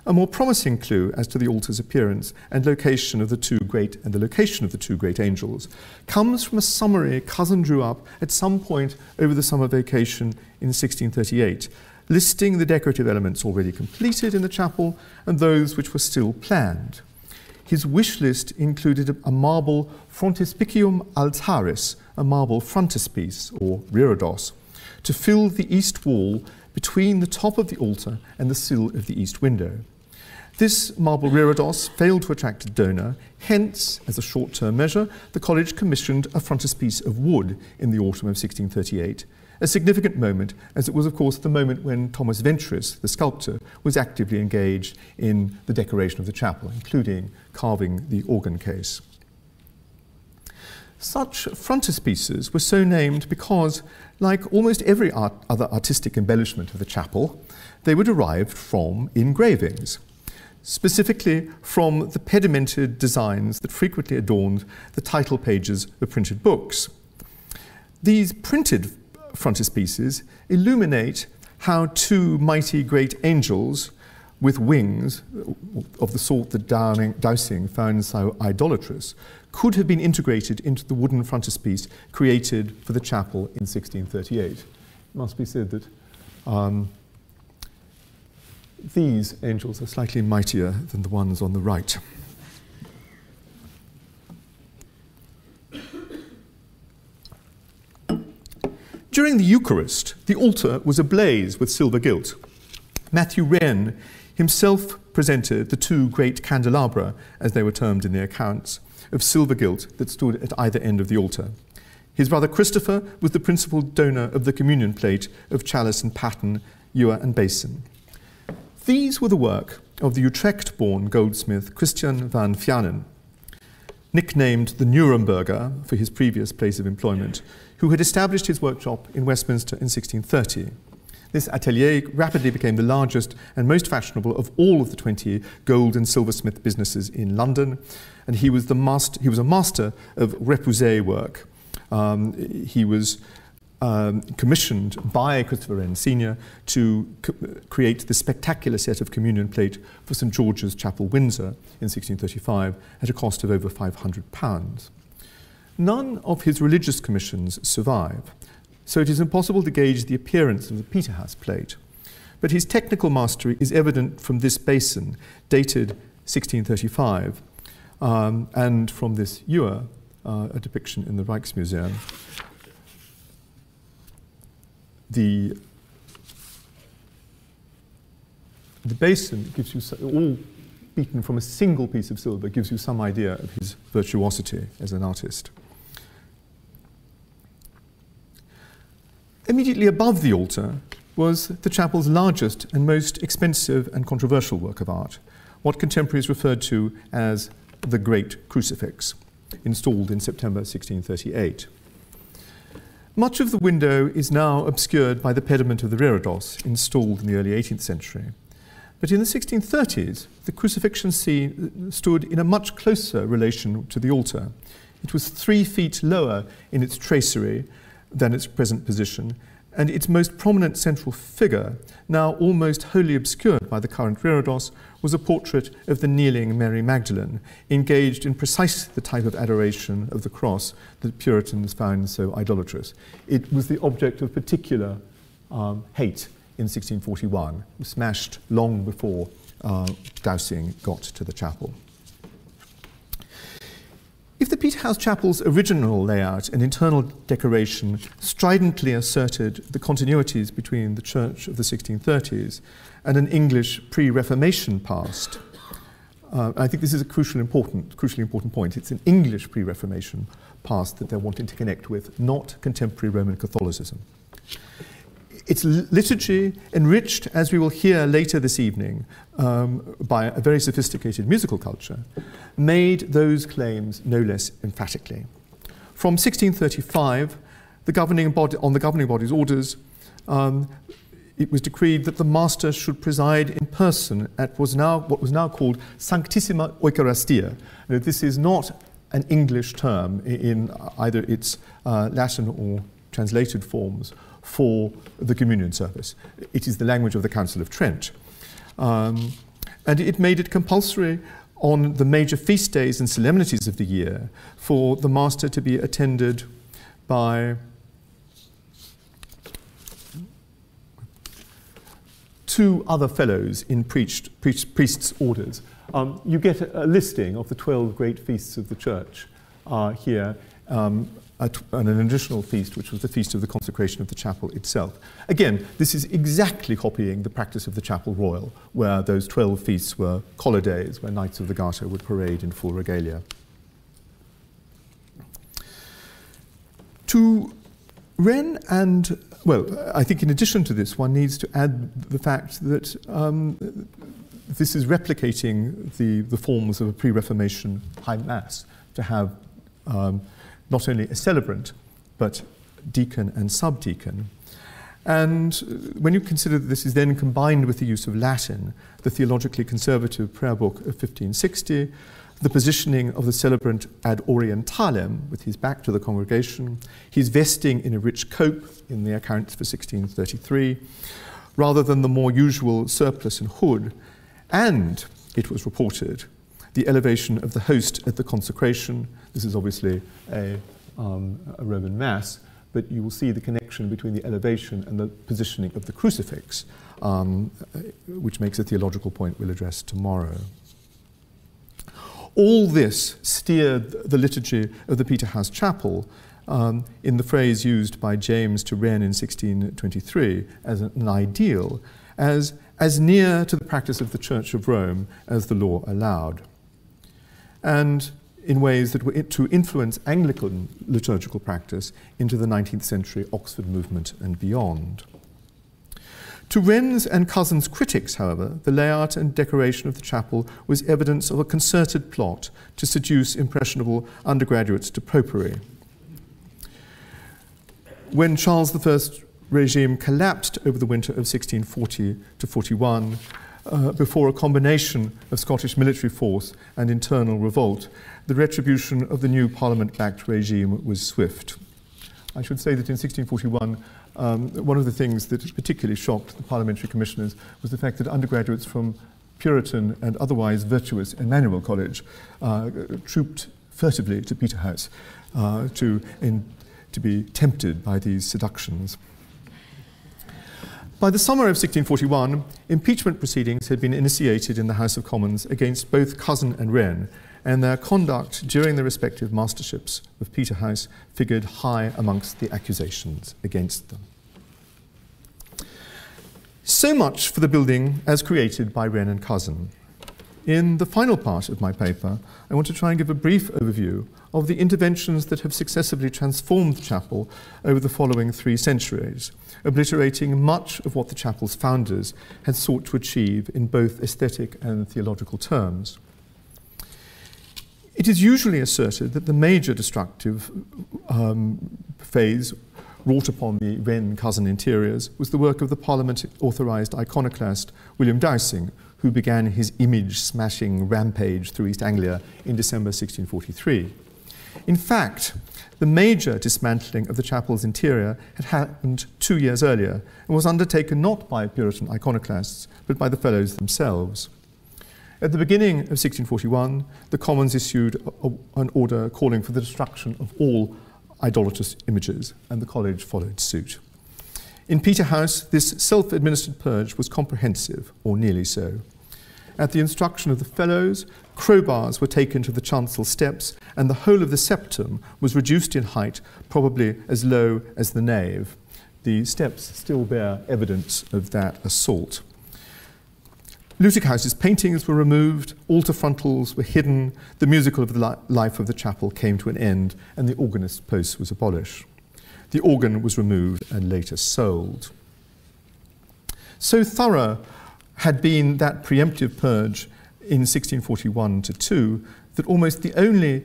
Speaker 2: A more promising clue as to the altar's appearance and location of the two great angels comes from a summary Cousin drew up at some point over the summer vacation in 1638, listing the decorative elements already completed in the chapel and those which were still planned. His wish list included a marble frontispicium altaris, a marble frontispiece, or reredos, to fill the east wall between the top of the altar and the sill of the east window. This marble reredos failed to attract a donor, hence, as a short-term measure, the college commissioned a frontispiece of wood in the autumn of 1638, a significant moment, as it was, of course, the moment when Thomas Ventris, the sculptor, was actively engaged in the decoration of the chapel, including carving the organ case. Such frontispieces were so named because, like almost every other artistic embellishment of the chapel, they were derived from engravings, specifically from the pedimented designs that frequently adorned the title pages of printed books. These printed frontispieces illuminate how 2 mighty great angels with wings of the sort that Dowsing found so idolatrous could have been integrated into the wooden frontispiece created for the chapel in 1638. It must be said that these angels are slightly mightier than the ones on the right. During the Eucharist, the altar was ablaze with silver gilt. Matthew Wren himself presented the 2 great candelabra, as they were termed in the accounts, of silver gilt that stood at either end of the altar. His brother Christopher was the principal donor of the communion plate of chalice and paten, ewer and basin. These were the work of the Utrecht-born goldsmith Christian van Vianen, nicknamed the Nuremberger for his previous place of employment, who had established his workshop in Westminster in 1630. This atelier rapidly became the largest and most fashionable of all of the 20 gold and silversmith businesses in London, and he was a master of repoussé work. He was commissioned by Christopher Wren Sr. to create the spectacular set of communion plate for St George's Chapel, Windsor, in 1635 at a cost of over £500. None of his religious commissions survive, so it is impossible to gauge the appearance of the Peterhouse plate. But his technical mastery is evident from this basin, dated 1635, and from this ewer, a depiction in the Rijksmuseum. The basin gives you, all beaten from a single piece of silver, gives you some idea of his virtuosity as an artist. Immediately above the altar was the chapel's largest and most expensive and controversial work of art, what contemporaries referred to as the Great Crucifix, installed in September 1638. Much of the window is now obscured by the pediment of the reredos, installed in the early 18th century. But in the 1630s, the crucifixion scene stood in a much closer relation to the altar. It was 3 feet lower in its tracery than its present position, and its most prominent central figure, now almost wholly obscured by the current reredos, was a portrait of the kneeling Mary Magdalene, engaged in precisely the type of adoration of the cross that Puritans found so idolatrous. It was the object of particular hate in 1641, smashed long before Dowsing got to the chapel. Peterhouse Chapel's original layout and internal decoration stridently asserted the continuities between the church of the 1630s and an English pre-Reformation past. I think this is a crucially important point. It's an English pre-Reformation past that they're wanting to connect with, not contemporary Roman Catholicism. Its liturgy, enriched, as we will hear later this evening, by a very sophisticated musical culture, made those claims no less emphatically. From 1635, on the governing body's orders, it was decreed that the master should preside in person at what was now called Sanctissima Eucharistia. Now, this is not an English term in either its Latin or translated forms for the communion service. It is the language of the Council of Trent. And it made it compulsory on the major feast days and solemnities of the year for the master to be attended by 2 other fellows in priests' orders. You get a listing of the 12 great feasts of the church here, and an additional feast, which was the Feast of the Consecration of the Chapel itself. Again, this is exactly copying the practice of the Chapel Royal, where those 12 feasts were collar days, where Knights of the Garter would parade in full regalia. To Wren and, well, I think in addition to this, one needs to add the fact that this is replicating the forms of a pre-Reformation High Mass, to have not only a celebrant, but deacon and subdeacon. And when you consider that this is then combined with the use of Latin, the theologically conservative prayer book of 1560, the positioning of the celebrant ad orientalem, with his back to the congregation, his vesting in a rich cope in the accounts for 1633, rather than the more usual surplice and hood, and, it was reported, the elevation of the host at the consecration. This is obviously a Roman Mass, but you will see the connection between the elevation and the positioning of the crucifix, which makes a theological point we'll address tomorrow. All this steered the liturgy of the Peterhouse Chapel, in the phrase used by James to Wren in 1623, as an ideal, as near to the practice of the Church of Rome as the law allowed, and in ways that were to influence Anglican liturgical practice into the 19th century Oxford movement and beyond. To Wren's and Cousin's critics, however, the layout and decoration of the chapel was evidence of a concerted plot to seduce impressionable undergraduates to popery. When Charles I's regime collapsed over the winter of 1640 to 41, before a combination of Scottish military force and internal revolt, the retribution of the new Parliament-backed regime was swift. I should say that in 1641, one of the things that particularly shocked the parliamentary commissioners was the fact that undergraduates from Puritan and otherwise virtuous Emmanuel College trooped furtively to Peterhouse to be tempted by these seductions. By the summer of 1641, impeachment proceedings had been initiated in the House of Commons against both Cousin and Wren, and their conduct during the respective masterships of Peterhouse figured high amongst the accusations against them. So much for the building as created by Wren and Cousin. In the final part of my paper, I want to try and give a brief overview of the interventions that have successively transformed the chapel over the following 3 centuries, obliterating much of what the chapel's founders had sought to achieve in both aesthetic and theological terms. It is usually asserted that the major destructive phase wrought upon the Wren-Cousin interiors was the work of the Parliament-authorised iconoclast William Dowsing, who began his image-smashing rampage through East Anglia in December 1643. In fact, the major dismantling of the chapel's interior had happened 2 years earlier and was undertaken not by Puritan iconoclasts, but by the fellows themselves. At the beginning of 1641, the Commons issued an order calling for the destruction of all idolatrous images, and the college followed suit. In Peterhouse, this self-administered purge was comprehensive, or nearly so. at the instruction of the fellows, crowbars were taken to the chancel steps, and the whole of the septum was reduced in height, probably as low as the nave. The steps still bear evidence of that assault. Lutickhouse's paintings were removed, altar frontals were hidden, the musical of the life of the chapel came to an end, and the organist's post was abolished. The organ was removed and later sold. So thorough had been that preemptive purge in 1641-2 that almost the only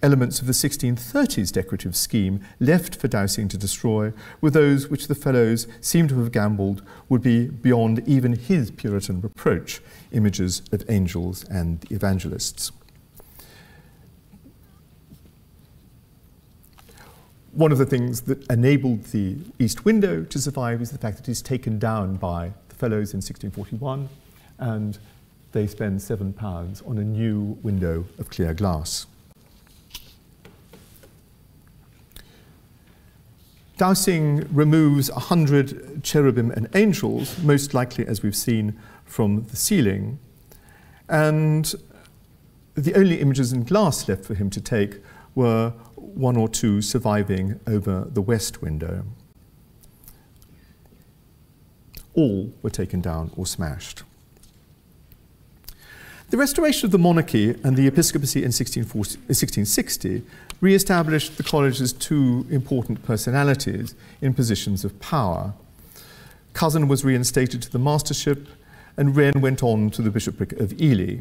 Speaker 2: elements of the 1630s decorative scheme left for Dowsing to destroy were those which the fellows seem to have gambled would be beyond even his Puritan reproach, images of angels and the evangelists. One of the things that enabled the east window to survive is the fact that it is taken down by the fellows in 1641, and they spend £7 on a new window of clear glass. Dowsing removes 100 cherubim and angels, most likely, as we've seen, from the ceiling. And the only images in glass left for him to take were one or two surviving over the west window. All were taken down or smashed. The restoration of the monarchy and the episcopacy in 1660 re-established the college's two important personalities in positions of power. Cousin was reinstated to the mastership, and Wren went on to the bishopric of Ely,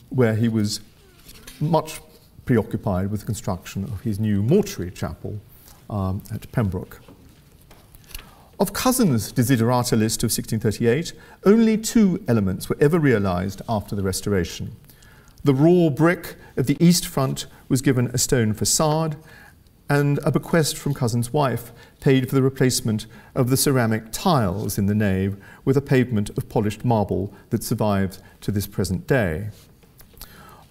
Speaker 2: where he was much preoccupied with the construction of his new mortuary chapel at Pembroke. Of Cousin's desiderata list of 1638, only two elements were ever realised after the restoration. The raw brick of the east front was given a stone facade, and a bequest from Cousin's wife paid for the replacement of the ceramic tiles in the nave with a pavement of polished marble that survives to this present day.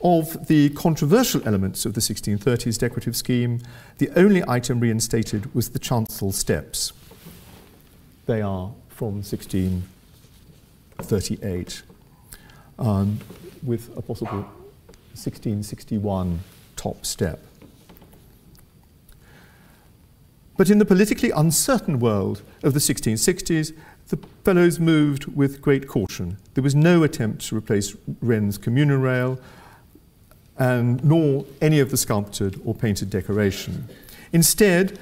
Speaker 2: Of the controversial elements of the 1630s decorative scheme, the only item reinstated was the chancel steps. They are from 1638, with a possible 1661 top step. But in the politically uncertain world of the 1660s, the fellows moved with great caution. There was no attempt to replace Wren's communion rail, nor any of the sculptured or painted decoration. Instead,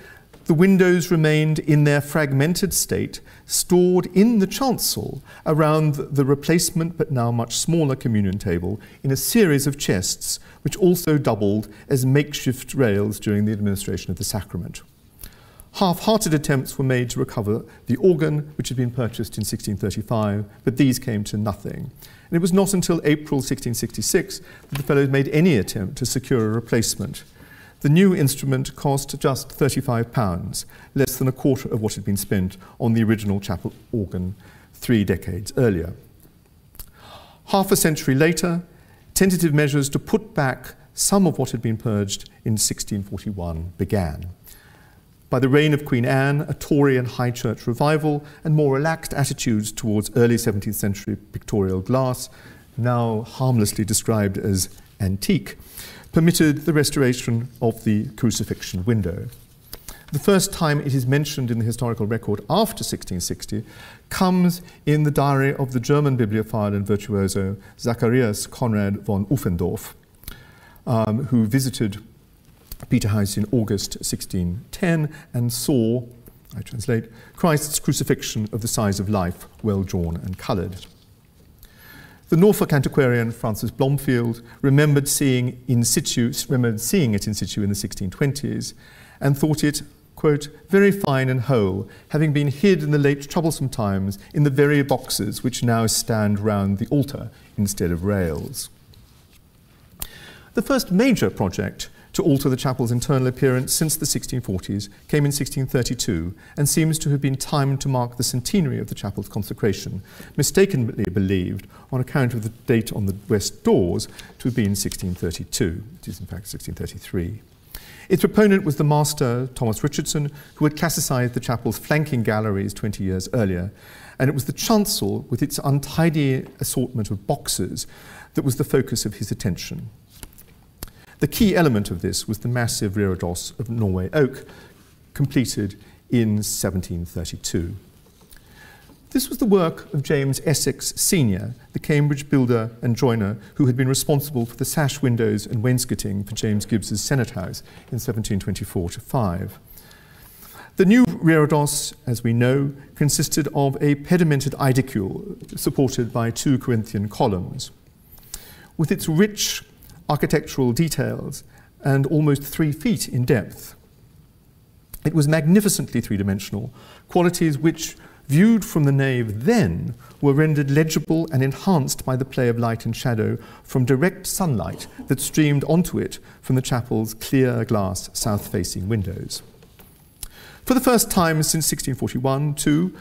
Speaker 2: the windows remained in their fragmented state, stored in the chancel around the replacement but now much smaller communion table in a series of chests, which also doubled as makeshift rails during the administration of the sacrament. Half-hearted attempts were made to recover the organ, which had been purchased in 1635, but these came to nothing. And it was not until April 1666 that the fellows made any attempt to secure a replacement. The new instrument cost just £35, less than a quarter of what had been spent on the original chapel organ 3 decades earlier. Half a century later, tentative measures to put back some of what had been purged in 1641 began. By the reign of Queen Anne, a Tory and High Church revival and more relaxed attitudes towards early 17th century pictorial glass, now harmlessly described as antique, permitted the restoration of the Crucifixion Window. The first time it is mentioned in the historical record after 1660 comes in the diary of the German bibliophile and virtuoso Zacharias Conrad von Uffendorf, who visited Peterhouse in August 1610 and saw, I translate, Christ's crucifixion of the size of life, well drawn and coloured. The Norfolk antiquarian Francis Blomfield remembered seeing it in situ in the 1620s and thought it, quote, very fine and whole, having been hid in the late troublesome times in the very boxes which now stand round the altar instead of rails. The first major project to alter the chapel's internal appearance since the 1640s came in 1632 and seems to have been timed to mark the centenary of the chapel's consecration, mistakenly believed on account of the date on the west doors to have been 1632. It is in fact 1633. Its proponent was the master, Thomas Richardson, who had classicised the chapel's flanking galleries 20 years earlier, and it was the chancel, with its untidy assortment of boxes, that was the focus of his attention. The key element of this was the massive reredos of Norway oak, completed in 1732. This was the work of James Essex Sr., the Cambridge builder and joiner who had been responsible for the sash windows and wainscoting for James Gibbs's Senate House in 1724-5. The new reredos, as we know, consisted of a pedimented aedicule supported by 2 Corinthian columns. With its rich architectural details and almost 3 feet in depth, it was magnificently three-dimensional, qualities which, viewed from the nave then, were rendered legible and enhanced by the play of light and shadow from direct sunlight that streamed onto it from the chapel's clear glass south-facing windows. For the first time since 1641, too,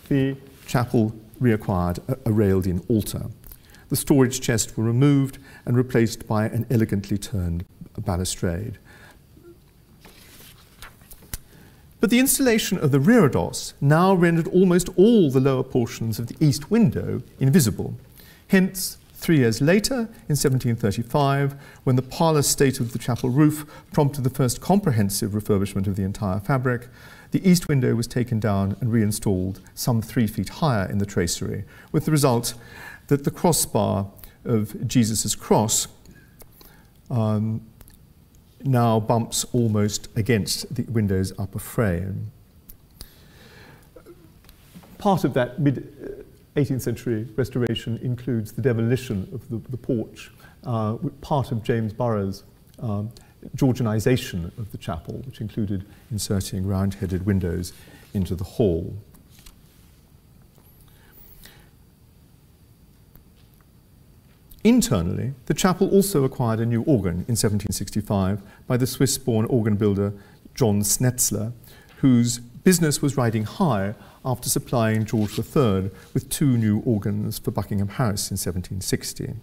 Speaker 2: the chapel reacquired a railed-in altar. The storage chests were removed and replaced by an elegantly turned balustrade. But the installation of the reredos now rendered almost all the lower portions of the east window invisible. Hence, 3 years later, in 1735, when the parlour state of the chapel roof prompted the first comprehensive refurbishment of the entire fabric, the east window was taken down and reinstalled some 3 feet higher in the tracery, with the result that the crossbar of Jesus' cross now bumps almost against the window's upper frame. Part of that mid-18th century restoration includes the demolition of the porch, part of James Burroughs' Georgianisation of the chapel, which included inserting round-headed windows into the hall. Internally, the chapel also acquired a new organ in 1765 by the Swiss-born organ builder John Snetzler, whose business was riding high after supplying George III with 2 new organs for Buckingham House in 1760.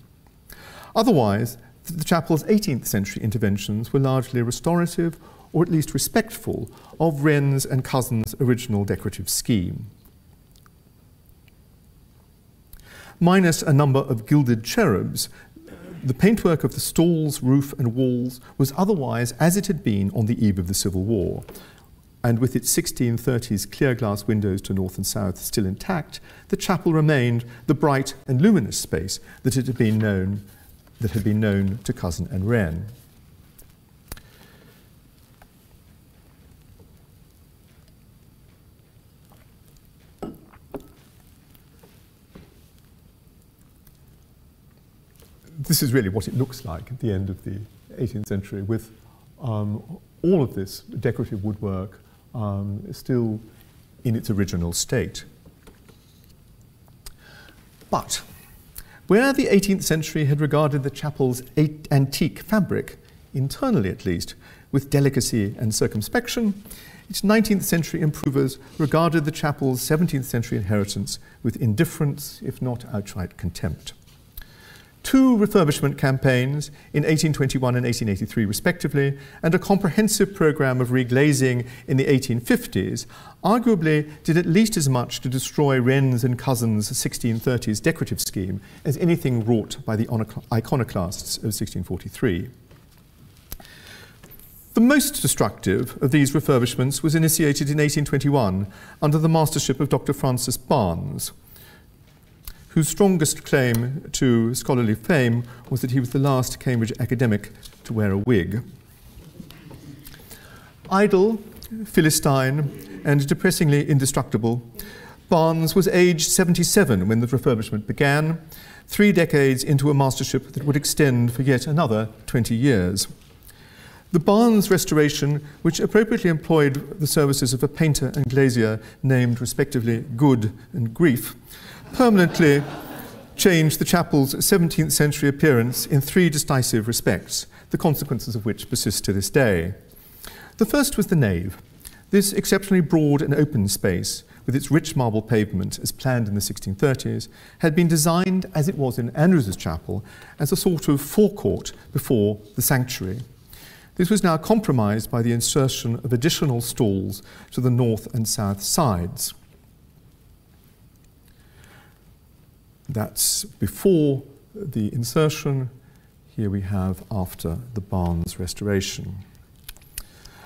Speaker 2: Otherwise, the chapel's 18th century interventions were largely restorative, or at least respectful, of Wren's and Cousin's original decorative scheme. Minus a number of gilded cherubs, the paintwork of the stalls, roof and walls was otherwise as it had been on the eve of the Civil War, and with its 1630s clear glass windows to north and south still intact, the chapel remained the bright and luminous space that had been known to Cousin and Wren. This is really what it looks like at the end of the 18th century, with all of this decorative woodwork still in its original state. But where the 18th century had regarded the chapel's antique fabric, internally at least, with delicacy and circumspection, its 19th century improvers regarded the chapel's 17th century inheritance with indifference, if not outright contempt. 2 refurbishment campaigns in 1821 and 1883 respectively, and a comprehensive programme of reglazing in the 1850s, arguably did at least as much to destroy Wren's and Cousin's 1630s decorative scheme as anything wrought by the iconoclasts of 1643. The most destructive of these refurbishments was initiated in 1821 under the mastership of Dr. Francis Barnes, whose strongest claim to scholarly fame was that he was the last Cambridge academic to wear a wig. Idle, Philistine, and depressingly indestructible, Barnes was aged 77 when the refurbishment began, 3 decades into a mastership that would extend for yet another 20 years. The Barnes restoration, which appropriately employed the services of a painter and glazier named respectively Good and Grief, permanently changed the chapel's 17th century appearance in 3 decisive respects, the consequences of which persist to this day. The first was the nave. This exceptionally broad and open space, with its rich marble pavement as planned in the 1630s, had been designed, as it was in Andrews's chapel, as a sort of forecourt before the sanctuary. This was now compromised by the insertion of additional stalls to the north and south sides. That's before the insertion. Here we have after the barn's restoration.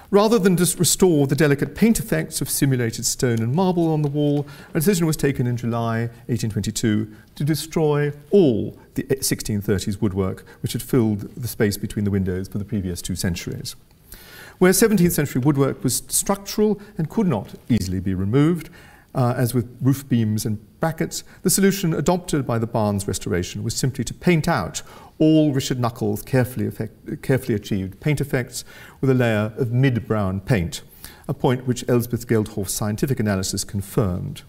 Speaker 2: Rather than just restore the delicate paint effects of simulated stone and marble on the wall, a decision was taken in July 1822 to destroy all the 1630s woodwork which had filled the space between the windows for the previous 2 centuries. Where 17th century woodwork was structural and could not easily be removed, as with roof beams and brackets, the solution adopted by the barn's restoration was simply to paint out all Richard Knuckles' carefully achieved paint effects with a layer of mid-brown paint, a point which Elsbeth Geldhof's scientific analysis confirmed.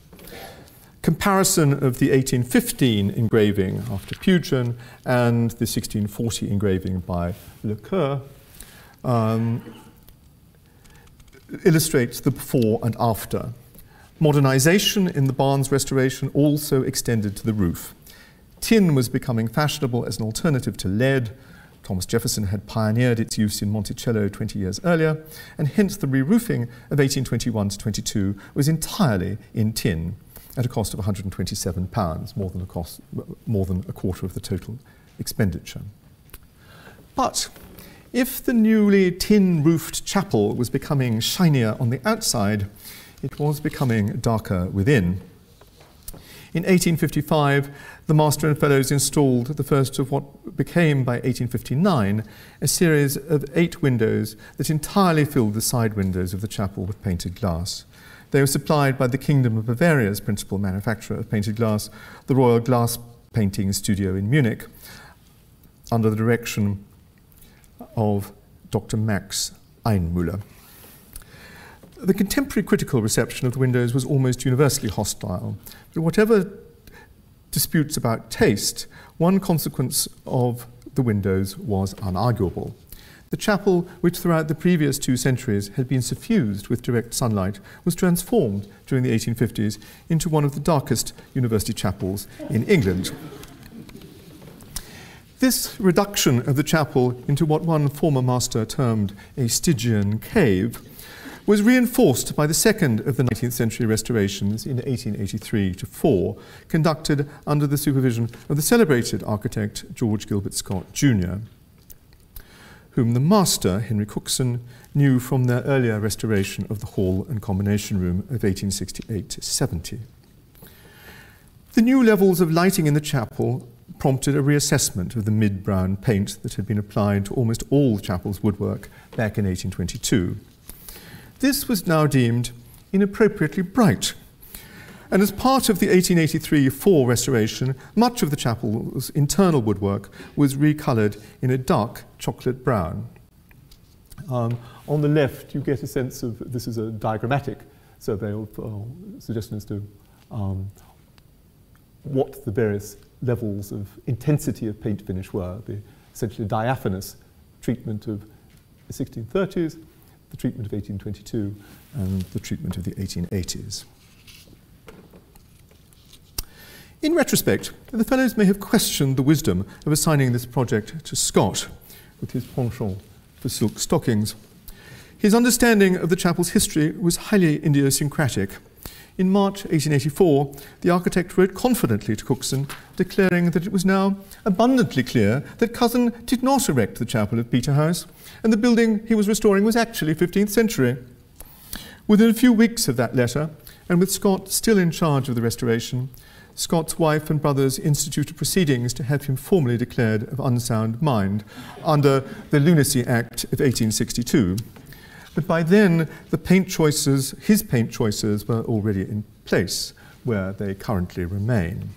Speaker 2: Comparison of the 1815 engraving after Pugin and the 1640 engraving by Lecoeur illustrates the before and after. Modernization in the barn's restoration also extended to the roof. Tin was becoming fashionable as an alternative to lead. Thomas Jefferson had pioneered its use in Monticello 20 years earlier, and hence the re-roofing of 1821 to 22 was entirely in tin at a cost of £127, more than a quarter of the total expenditure. But if the newly tin-roofed chapel was becoming shinier on the outside, it was becoming darker within. In 1855, the Master and Fellows installed the first of what became, by 1859, a series of 8 windows that entirely filled the side windows of the chapel with painted glass. They were supplied by the Kingdom of Bavaria's principal manufacturer of painted glass, the Royal Glass Painting Studio in Munich, under the direction of Dr. Max Einmüller. The contemporary critical reception of the windows was almost universally hostile. But whatever disputes about taste, one consequence of the windows was unarguable. The chapel, which throughout the previous 2 centuries had been suffused with direct sunlight, was transformed during the 1850s into one of the darkest university chapels in England. This reduction of the chapel into what one former master termed a Stygian cave was reinforced by the second of the 19th century restorations in 1883-4, conducted under the supervision of the celebrated architect George Gilbert Scott Jr., whom the master, Henry Cookson, knew from their earlier restoration of the hall and combination room of 1868-70. The new levels of lighting in the chapel prompted a reassessment of the mid-brown paint that had been applied to almost all the chapel's woodwork back in 1822. This was now deemed inappropriately bright, and as part of the 1883-4 restoration, much of the chapel's internal woodwork was recoloured in a dark chocolate brown. On the left, you get a sense of, this is a diagrammatic survey of suggestion as to what the various levels of intensity of paint finish were, the essentially diaphanous treatment of the 1630s, the treatment of 1822, and the treatment of the 1880s. In retrospect, the Fellows may have questioned the wisdom of assigning this project to Scott, with his penchant for silk stockings. His understanding of the chapel's history was highly idiosyncratic. In March 1884, the architect wrote confidently to Cookson, declaring that it was now abundantly clear that Cousin did not erect the chapel at Peterhouse, and the building he was restoring was actually 15th century. Within a few weeks of that letter, and with Scott still in charge of the restoration, Scott's wife and brothers instituted proceedings to have him formally declared of unsound mind under the Lunacy Act of 1862. But by then, his paint choices were already in place, where they currently remain.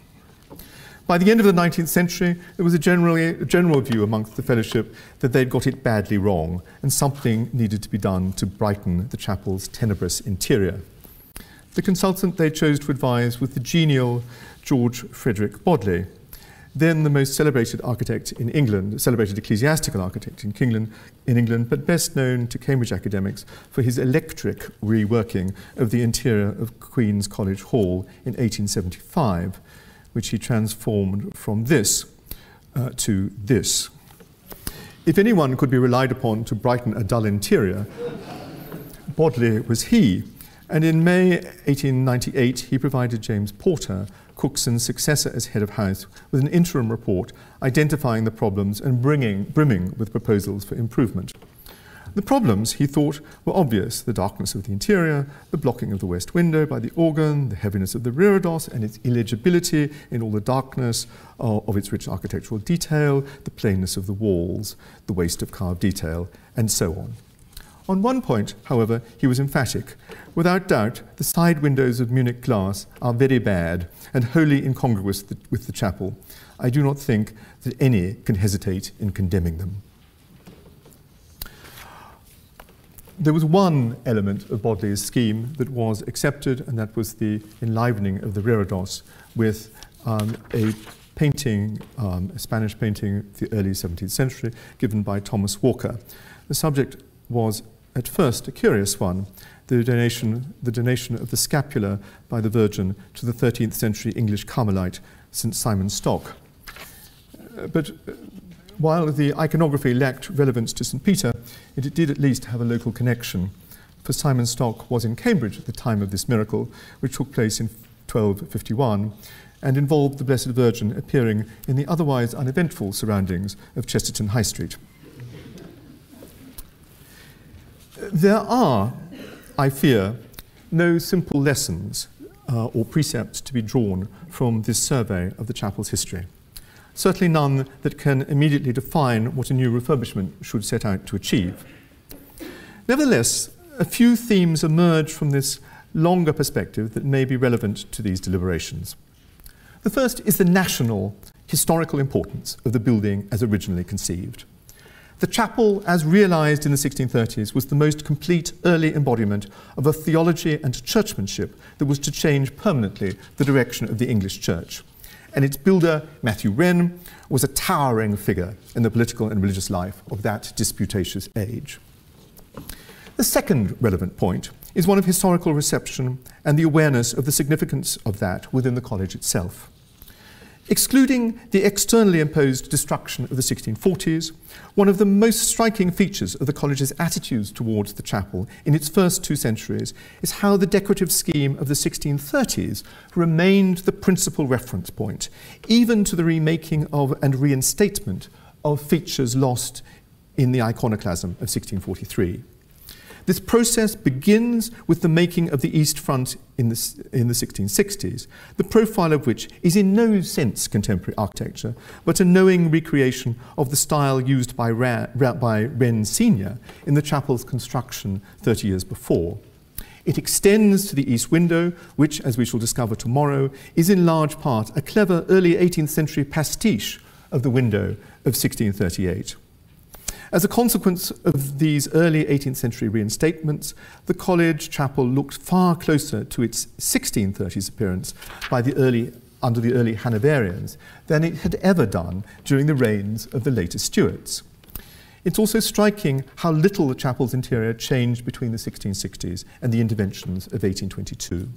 Speaker 2: By the end of the 19th century, there was a general view amongst the fellowship that they'd got it badly wrong, and something needed to be done to brighten the chapel's tenebrous interior. The consultant they chose to advise was the genial George Frederick Bodley, then the most celebrated architect in England, celebrated ecclesiastical architect in England, but best known to Cambridge academics for his electric reworking of the interior of Queen's College Hall in 1875, which he transformed from this to this. If anyone could be relied upon to brighten a dull interior, Bodley was he. And in May 1898, he provided James Porter, Cookson's successor as head of house, with an interim report identifying the problems and brimming with proposals for improvement. The problems, he thought, were obvious: the darkness of the interior, the blocking of the west window by the organ, the heaviness of the reredos and its illegibility in all the darkness of its rich architectural detail, the plainness of the walls, the waste of carved detail, and so on. On one point, however, he was emphatic. Without doubt, the side windows of Munich glass are very bad and wholly incongruous with the chapel. I do not think that any can hesitate in condemning them. There was one element of Bodley's scheme that was accepted, and that was the enlivening of the reredos with a painting, a Spanish painting of the early 17th century, given by Thomas Walker. The subject was at first a curious one: the donation of the scapula by the Virgin to the 13th century English Carmelite St. Simon Stock. But while the iconography lacked relevance to St. Peter, it did at least have a local connection, for Simon Stock was in Cambridge at the time of this miracle, which took place in 1251, and involved the Blessed Virgin appearing in the otherwise uneventful surroundings of Chesterton High Street. There are, I fear, no simple lessons or precepts to be drawn from this survey of the chapel's history. Certainly none that can immediately define what a new refurbishment should set out to achieve. Nevertheless, a few themes emerge from this longer perspective that may be relevant to these deliberations. The first is the national historical importance of the building as originally conceived. The chapel, as realised in the 1630s, was the most complete early embodiment of a theology and churchmanship that was to change permanently the direction of the English church. And its builder, Matthew Wren, was a towering figure in the political and religious life of that disputatious age. The second relevant point is one of historical reception and the awareness of the significance of that within the college itself. Excluding the externally imposed destruction of the 1640s, one of the most striking features of the college's attitudes towards the chapel in its first 2 centuries is how the decorative scheme of the 1630s remained the principal reference point, even to the remaking of and reinstatement of features lost in the iconoclasm of 1643. This process begins with the making of the East Front in the 1660s, the profile of which is in no sense contemporary architecture, but a knowing recreation of the style used by Wren Sr. in the chapel's construction 30 years before. It extends to the east window, which, as we shall discover tomorrow, is in large part a clever early 18th century pastiche of the window of 1638. As a consequence of these early 18th century reinstatements, the college chapel looked far closer to its 1630s appearance under the early Hanoverians than it had ever done during the reigns of the later Stuarts. It's also striking how little the chapel's interior changed between the 1660s and the interventions of 1822.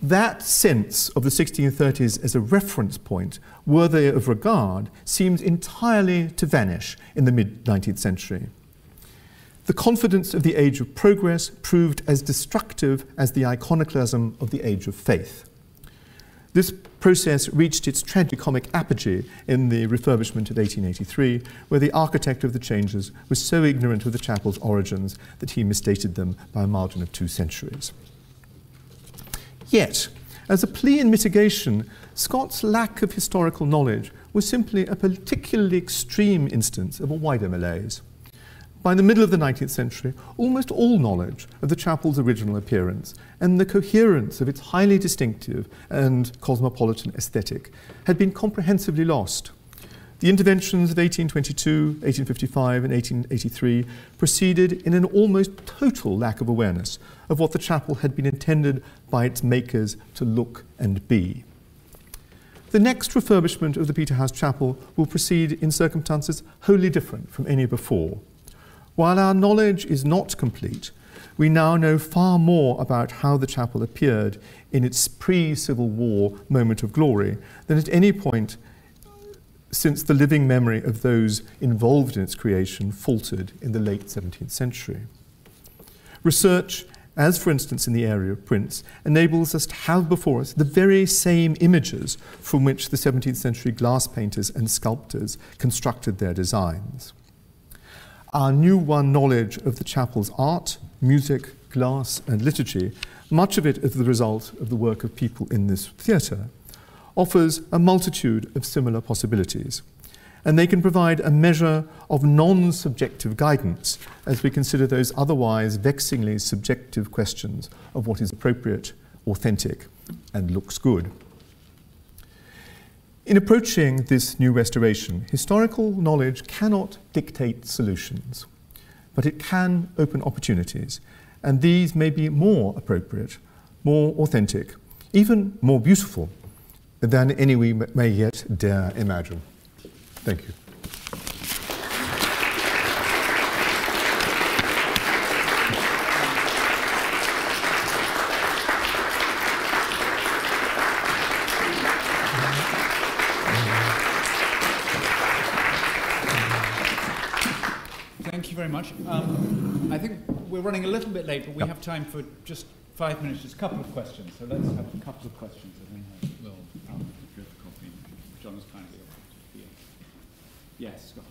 Speaker 2: That sense of the 1630s as a reference point worthy of regard seemed entirely to vanish in the mid-19th century. The confidence of the age of progress proved as destructive as the iconoclasm of the age of faith. This process reached its tragicomic apogee in the refurbishment of 1883, where the architect of the changes was so ignorant of the chapel's origins that he misdated them by a margin of 2 centuries. Yet, as a plea in mitigation, Scott's lack of historical knowledge was simply a particularly extreme instance of a wider malaise. By the middle of the 19th century, almost all knowledge of the chapel's original appearance and the coherence of its highly distinctive and cosmopolitan aesthetic had been comprehensively lost. The interventions of 1822, 1855 and 1883 proceeded in an almost total lack of awareness of what the chapel had been intended by its makers to look and be. The next refurbishment of the Peterhouse chapel will proceed in circumstances wholly different from any before. While our knowledge is not complete, we now know far more about how the chapel appeared in its pre-Civil War moment of glory than at any point since the living memory of those involved in its creation faltered in the late 17th century. Research, as for instance in the area of prints, enables us to have before us the very same images from which the 17th century glass painters and sculptors constructed their designs. Our new-won knowledge of the chapel's art, music, glass, and liturgy, much of it as the result of the work of people in this theatre, offers a multitude of similar possibilities, and they can provide a measure of non-subjective guidance as we consider those otherwise vexingly subjective questions of what is appropriate, authentic, and looks good. In approaching this new restoration, historical knowledge cannot dictate solutions, but it can open opportunities, and these may be more appropriate, more authentic, even more beautiful than any we may yet dare imagine. Thank you.
Speaker 1: Thank you very much. I think we're running a little bit late, but we have time for just 5 minutes, just a couple of questions. So let's have a couple of questions. We'll go for coffee. John is kindly offered to be. Yes, Scott.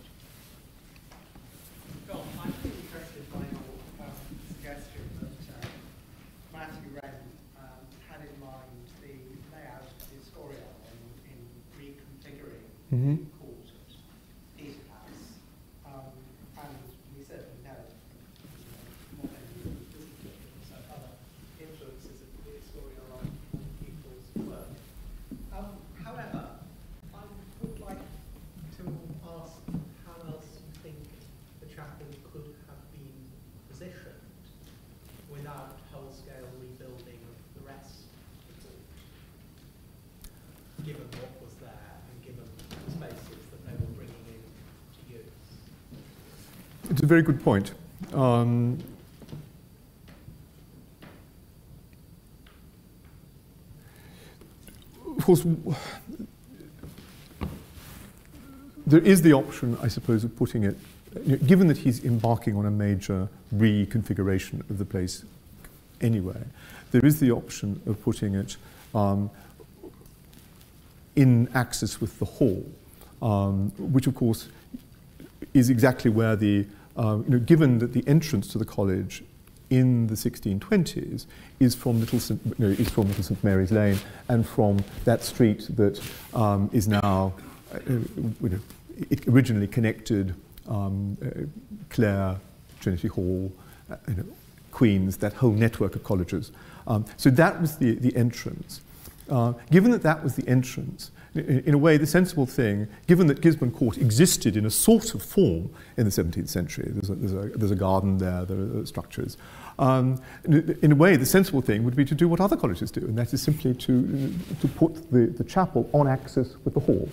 Speaker 3: John, I'm interested by your suggestion that Matthew Wren had in mind the layout of the Escorial in reconfiguring court at Peterhouse. And we certainly know not only visitors but other influences of the Escorial on people's work. However, I would like to ask how else you think the chapel could have been positioned without whole-scale rebuilding of the rest of the court, given what was there and given the spaces that they were bringing in to use.
Speaker 2: It's a very good point. Of course, there is the option, I suppose, of putting it, given that he's embarking on a major reconfiguration of the place anyway, there is the option of putting it in axis with the hall, which of course is exactly where the, given that the entrance to the college in the 1620s is from Little St Mary's Lane and from that street that is now, it originally connected Clare, Trinity Hall, Queen's, that whole network of colleges. So that was the entrance. Given that that was the entrance, in a way, the sensible thing, given that Gisborne Court existed in a sort of form in the 17th century, there's a garden there, there are structures, in a way, the sensible thing would be to do what other colleges do, and that is simply to put the chapel on axis with the hall,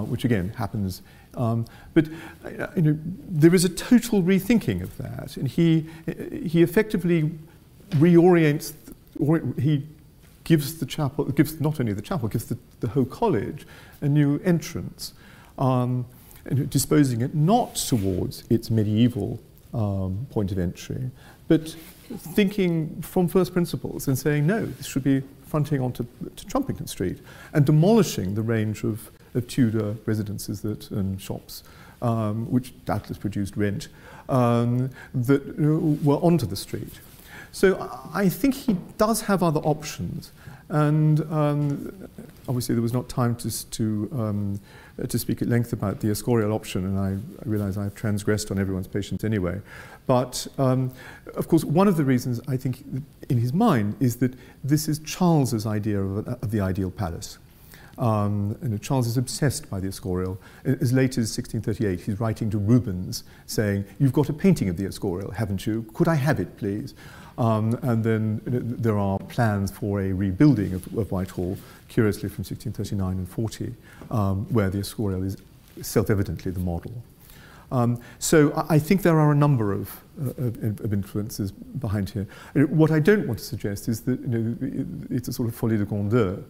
Speaker 2: which again happens. But there is a total rethinking of that, and he effectively reorients, he gives the chapel, gives not only the chapel, gives the whole college a new entrance, and disposing it not towards its medieval point of entry, but thinking from first principles and saying, no, this should be fronting onto Trumpington Street, and demolishing the range of Tudor residences and shops, which doubtless produced rent, that were onto the street. So I think he does have other options, and obviously there was not time to speak at length about the Escorial option, and I realise I've transgressed on everyone's patience anyway. But of course, one of the reasons I think in his mind is that this is Charles's idea of the ideal palace. Charles is obsessed by the Escorial. As late as 1638, he's writing to Rubens saying, "You've got a painting of the Escorial, haven't you? Could I have it, please?" And then there are plans for a rebuilding of Whitehall, curiously from 1639 and 40, where the Escorial is self-evidently the model. So I think there are a number of influences behind here. What I don't want to suggest is that it's a sort of folie de grandeur.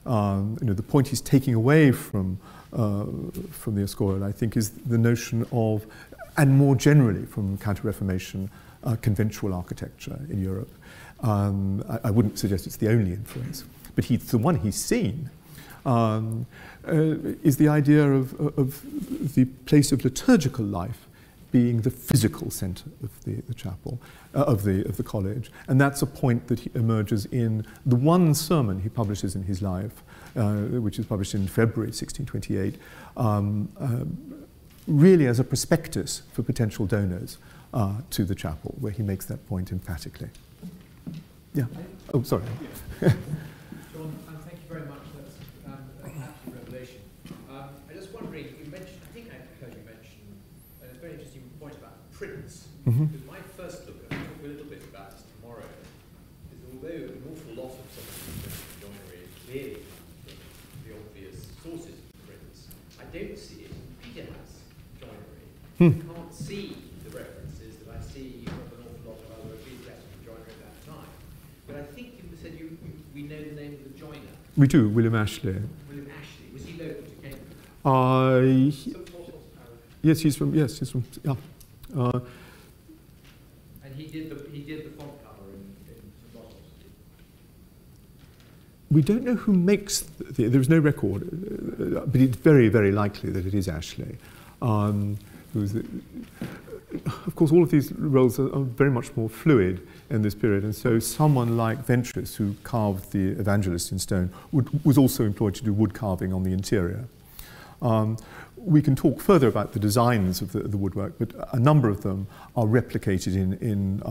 Speaker 2: The point he's taking away from the Escorial, I think, is the notion of, and more generally from Counter-Reformation, conventual architecture in Europe. I wouldn't suggest it's the only influence, but the one he's seen is the idea of the place of liturgical life being the physical centre of the chapel, of the college, and that's a point that emerges in the one sermon he publishes in his life, which is published in February 1628, really as a prospectus for potential donors to the chapel, where he makes that point emphatically. Yeah. Oh, sorry.
Speaker 4: Yeah. John, thank you very much. That's an absolute revelation. I'm just wondering, you mentioned, I think I heard you mention a very interesting point about prints. Because my first look, and I'll talk a little bit about this tomorrow, is although an awful lot of some of the joinery clearly comes from the obvious sources of prints, I don't see it in Peterhouse joinery. I can't see the references that I see from an awful lot of other ecclesiastical joinery at that time. But I think you said we know the name of the joiner.
Speaker 2: We do, William Ashley.
Speaker 4: William Ashley. Was he local to Cambridge?
Speaker 2: Yes, he's from, yeah.
Speaker 4: And he did the font cover in St. Botolph's.
Speaker 2: We don't know who makes there is no record, but it's very, very likely that it is Ashley. Of course, all of these roles are very much more fluid in this period, and so someone like Ventris, who carved the Evangelist in stone, was also employed to do wood carving on the interior. We can talk further about the designs of the woodwork, but a number of them are replicated in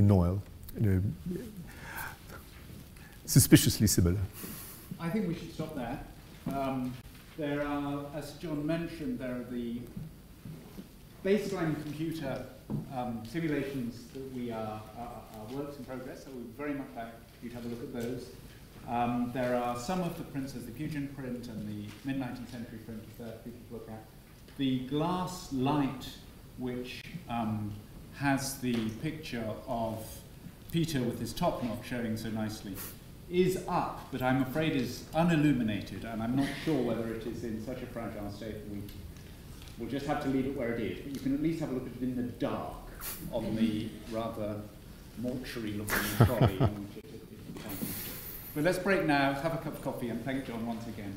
Speaker 2: Noyle, suspiciously similar.
Speaker 1: I think we should stop there. There are, as John mentioned, there are the baseline computer simulations that we are works in progress, so we'd very much like you to have a look at those. There are some of the prints, as the Pugin print and the mid-19th century print that people look at. The glass light, which has the picture of Peter with his top knot showing so nicely, is up, but I'm afraid is unilluminated, and I'm not sure whether it is in such a fragile state that we'll just have to leave it where it is. But you can at least have a look at it in the dark on the rather mortuary-looking trolley. But let's break now, have a cup of coffee, and thank John once again.